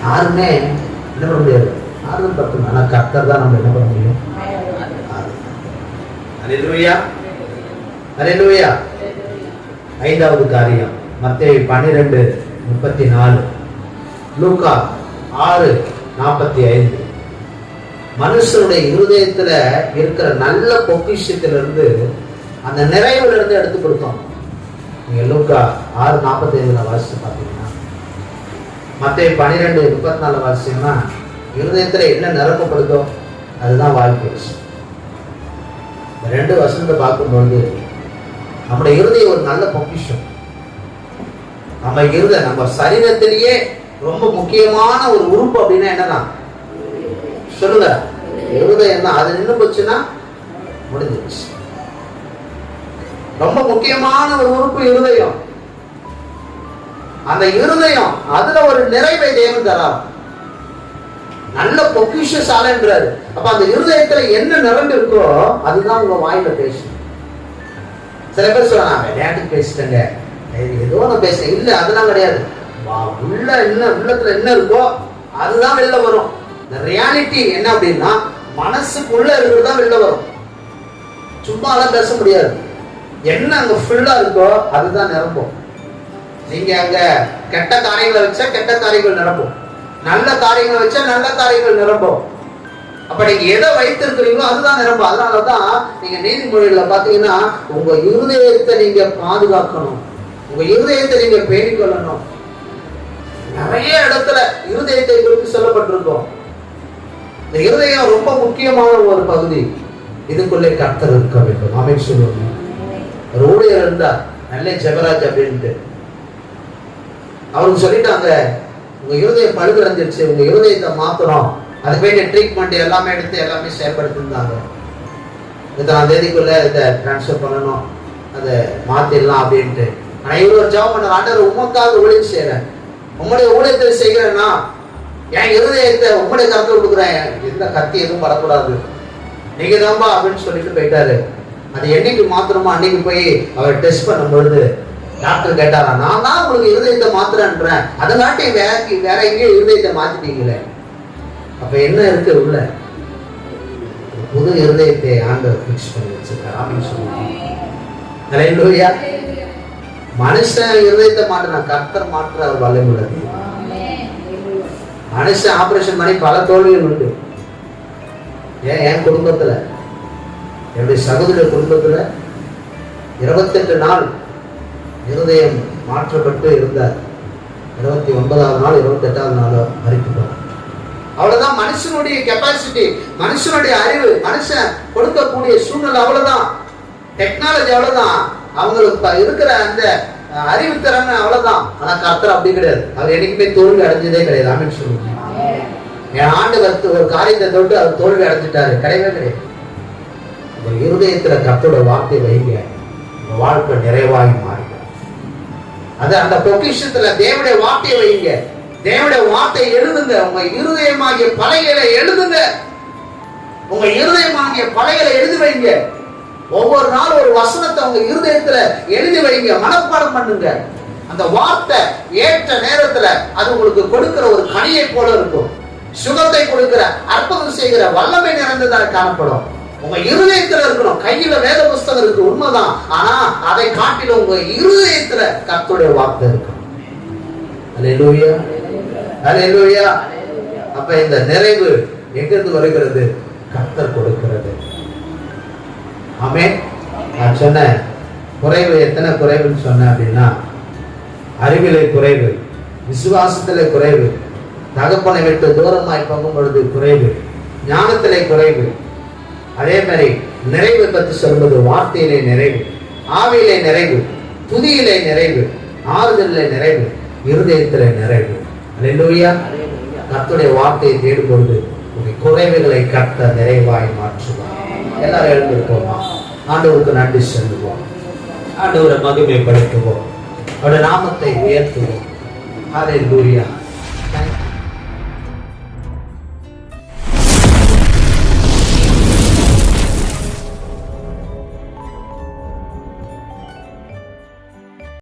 யாருமே என்ன பண்ண முடியாது, ஆறுதல் படுத்தணும். ஆனா கர்த்தர் தான் நம்ம என்ன பண்ண முடியும். அல்லேலூயா, அல்லேலூயா. 5வது காரியம் மத்தேயு 12:34, லூக்கா 6:45. மனுஷனுடைய இருதயத்துல இருக்கிற நல்ல பொக்கிஷத்திலிருந்து அந்த நிறைவுல இருந்து எடுத்து கொடுத்தோம். நீங்க லூக்கா 6:45 வாசிச்சு பாத்தீங்கன்னா, மத்தேயு 12:34 வாசிச்சீங்கன்னா இருதயத்துல என்ன நிரப்பப்படுதோ அதுதான் வாழ்க்கை. 2 வசனத்தை பார்க்கும்போது நம்முடைய இருதயம் ஒரு நல்ல பொக்கிஷம். நம்ம சரீரத்திலேயே ரொம்ப முக்கியமான ஒரு உறுப்பு அப்படின்னா என்னதான் சொல்லுங்க, இருதயம் தான். அது நின்று போச்சுன்னா முடிஞ்சிருச்சு. ரொம்ப முக்கியமான ஒரு உறுப்பு இருதயம். அந்த இருதயம் அதுல ஒரு நிறைவை தேவன் தரார். நல்ல பொக்கிஷசாலைன்றாரு. அப்ப அந்த இருதயத்துல என்ன நிரம்பி இருக்கோ அதுதான் உங்க வாயில பேசும். சில பேர் சொல்றாங்க, விளையாட்டுக்கு பேசிட்டேங்க, ஏதோ நான் பேசுறேன். இல்ல, அதெல்லாம் கிடையாது. உள்ளத்துல என்ன இருக்கோ அதுதான் வெளில வரும். இந்த ரியாலிட்டி என்ன அப்படின்னா மனசுக்குள்ள இருக்கிறதா வெளில வரும். சும்மா எல்லாம் பேச முடியாது. என்ன அங்க ஃபுல்லா இருக்கோ அதுதான் நிரம்பும். நீங்க அங்க கெட்ட காரியங்களை வச்சா கெட்ட காரியங்கள் நிரம்பும், நல்ல காரியங்களை வச்சா நல்ல காரியங்கள் நிரம்பும். அப்ப நீங்க எதை வைத்திருக்கிறீங்களோ அதுதான் நிரம்பும். அதனாலதான் நீங்க நீதிமொழிகளை பாத்தீங்கன்னா உங்க இருதயத்தை நீங்க பாதுகாக்கணும், உங்க இருதயத்தை நீங்க பேணிக் கொள்ளணும். நிறைய இடத்துல இருதயத்தை குறித்து சொல்லப்பட்டிருக்கோம். இந்த இருதயம் ரொம்ப முக்கியமான ஒரு பகுதி. இதுக்குள்ளே கர்த்தர் இருக்க வேண்டும். ஆமென் சொல்லுவாங்க. ஒரு ஊழியர் இருந்தா நல்ல ஜெபராஜ் அப்படின்ட்டு, அவருக்கு சொல்லிட்டாங்க, உங்க இருதயம் பழுதடைஞ்சிருச்சு, உங்க இருதயத்தை மாத்தணும், அதுக்கு வேண்டிய ட்ரீட்மெண்ட் எல்லாமே எடுத்து எல்லாமே செயல்படுத்திருந்தாங்க. இத்தனாம் தேதிக்குள்ள இதை டிரான்ஸ்ஃபர் பண்ணணும், அதை மாத்திடலாம் அப்படின்ட்டு. ஆனா இவரு ஒரு ஜெபம் பண்ண, ஆண்டவர் உமக்காக ஊழியம் செய்யறேன், உம்முடைய ஊழியத்தை செய்கிறேன்னா என் இருதயத்தை உம்முடைய கருத்தை கொடுக்குறேன், எந்த கத்தி எதுவும் வரக்கூடாது, நீங்க தான்பா அப்படின்னு சொல்லிட்டு போயிட்டாரு. அது என்னைக்கு மாத்திரமோ அன்னைக்கு போய் அவர் டெஸ்ட் பண்ணும் பொழுது டாக்டர் கேட்டாரா, நான் தான் உங்களுக்கு இருதயத்தை மாத்திரன்றேன், அதனாட்டி வேற எங்கேயும் இருதயத்தை மாத்திட்டீங்களே. அப்ப என்ன இருக்கு உள்ள? புது இருதயத்தை ஆண்டவர் பிக்ஸ் பண்ணி வச்சிருக்காரு அப்படின்னு சொல்லுவாங்க. ஹல்லேலூயா. மனுஷன் இருதயத்தை மாற்றினா கர்த்தர் மாற்ற அவர் வல்லமை. மனுஷன் ஆபரேஷன் பண்ணி பல தோல்விகள் உண்டு. என் குடும்பத்துல, என்னுடைய சகோதர குடும்பத்துல 28 நாள் இருதயம் மாற்றப்பட்டு இருந்தார். 29வது நாள் 28வது நாள் மறித்துட்டார். அவ்வளவுதான். மனுஷனுடைய கெப்பாசிட்டி, மனுஷனுடைய அறிவு, மனுஷன் கொடுக்கக்கூடிய சூழ்நிலை அவ்வளவுதான். டெக்னாலஜி அவ்வளவுதான், அவங்களுக்கு இருக்கிற அந்த அறிவு திறமை அவ்வளவுதான். ஆனா கர்த்தர் அப்படி கிடையாது. அவர் என்னைக்குமே தோல்வி அடைஞ்சதே கிடையாது. ஆமென் சொல்லுங்க. என் ஆண்டவர் ஒரு காரியத்தை தொட்டு அவர் தோல்வி அடைஞ்சிட்டாரு, கிடையவே கிடையாது. உங்க இருதயத்துல கர்த்தரோட வார்த்தை வைங்க, உங்க வாழ்க்கை நிறைவாகி மாறிடும். அது அந்த பொக்கிஷத்துல தேவனுடைய வார்த்தையை வைங்க, தேவனுடைய வார்த்தை எழுதுங்க, உங்க இருதயமாகிய பலகைகளை எழுதுங்க, உங்க இருதயமாகிய பலகைகளை எழுதி வைங்க. ஒவ்வொரு நாள் ஒரு வசனத்தை உங்க இருதயத்துல எழுதி வைங்க, மனப்பாடம் பண்ணுங்க. அந்த வார்த்தை ஏற்ற நேரத்துல அது உங்களுக்கு கொடுக்கிற ஒரு கனியை போல இருக்கும். சுகத்தை கொடுக்கிற, அற்புதம் செய்கிற வல்லமை நிறைந்ததாக காணப்படும். உங்க இருதயத்துல இருக்கணும். கையில வேத புஸ்தகம் இருக்கு உண்மைதான், ஆனா அதை காட்டிலும் உங்க இருதயத்துல கர்த்தருடைய வார்த்தை இருக்கும். அல்லேலூயா, அல்லேலூயா. அப்ப இந்த நிறைவு எங்கிருந்து வருகிறது? கர்த்தர் கொடுக்கிறது. ஆமென். நான் சொன்ன குறைவு எத்தனை குறைவுன்னு சொன்னேன் அப்படின்னா, அறிவிலே குறைவு, விசுவாசத்திலே குறைவு, தகப்பனை விட்டு தூரமாய் போகும் பொழுது குறைவு, ஞானத்திலே குறைவு. அதே மாதிரி நிறைவு பற்றி சொல்வது வார்த்தையிலே நிறைவு, ஆவியிலே நிறைவு, துதியிலே நிறைவு, ஆறுதலிலே நிறைவு, இருதயத்திலே நிறைவு. அல்லேலூயா. கர்த்தருடைய வார்த்தையை தேடும் பொழுது உங்கள் குறைவுகளை கர்த்தர் நிறைவாய் மாற்றுவார். எல்லாரும் எழுந்திருப்போமா? ஆண்டவருக்கு நன்றி செலுத்துவோம், ஆண்டவரை மகிமைப்படுத்துவோம், அவருடைய நாமத்தை உயர்த்துவோம். ஹல்லேலூயா.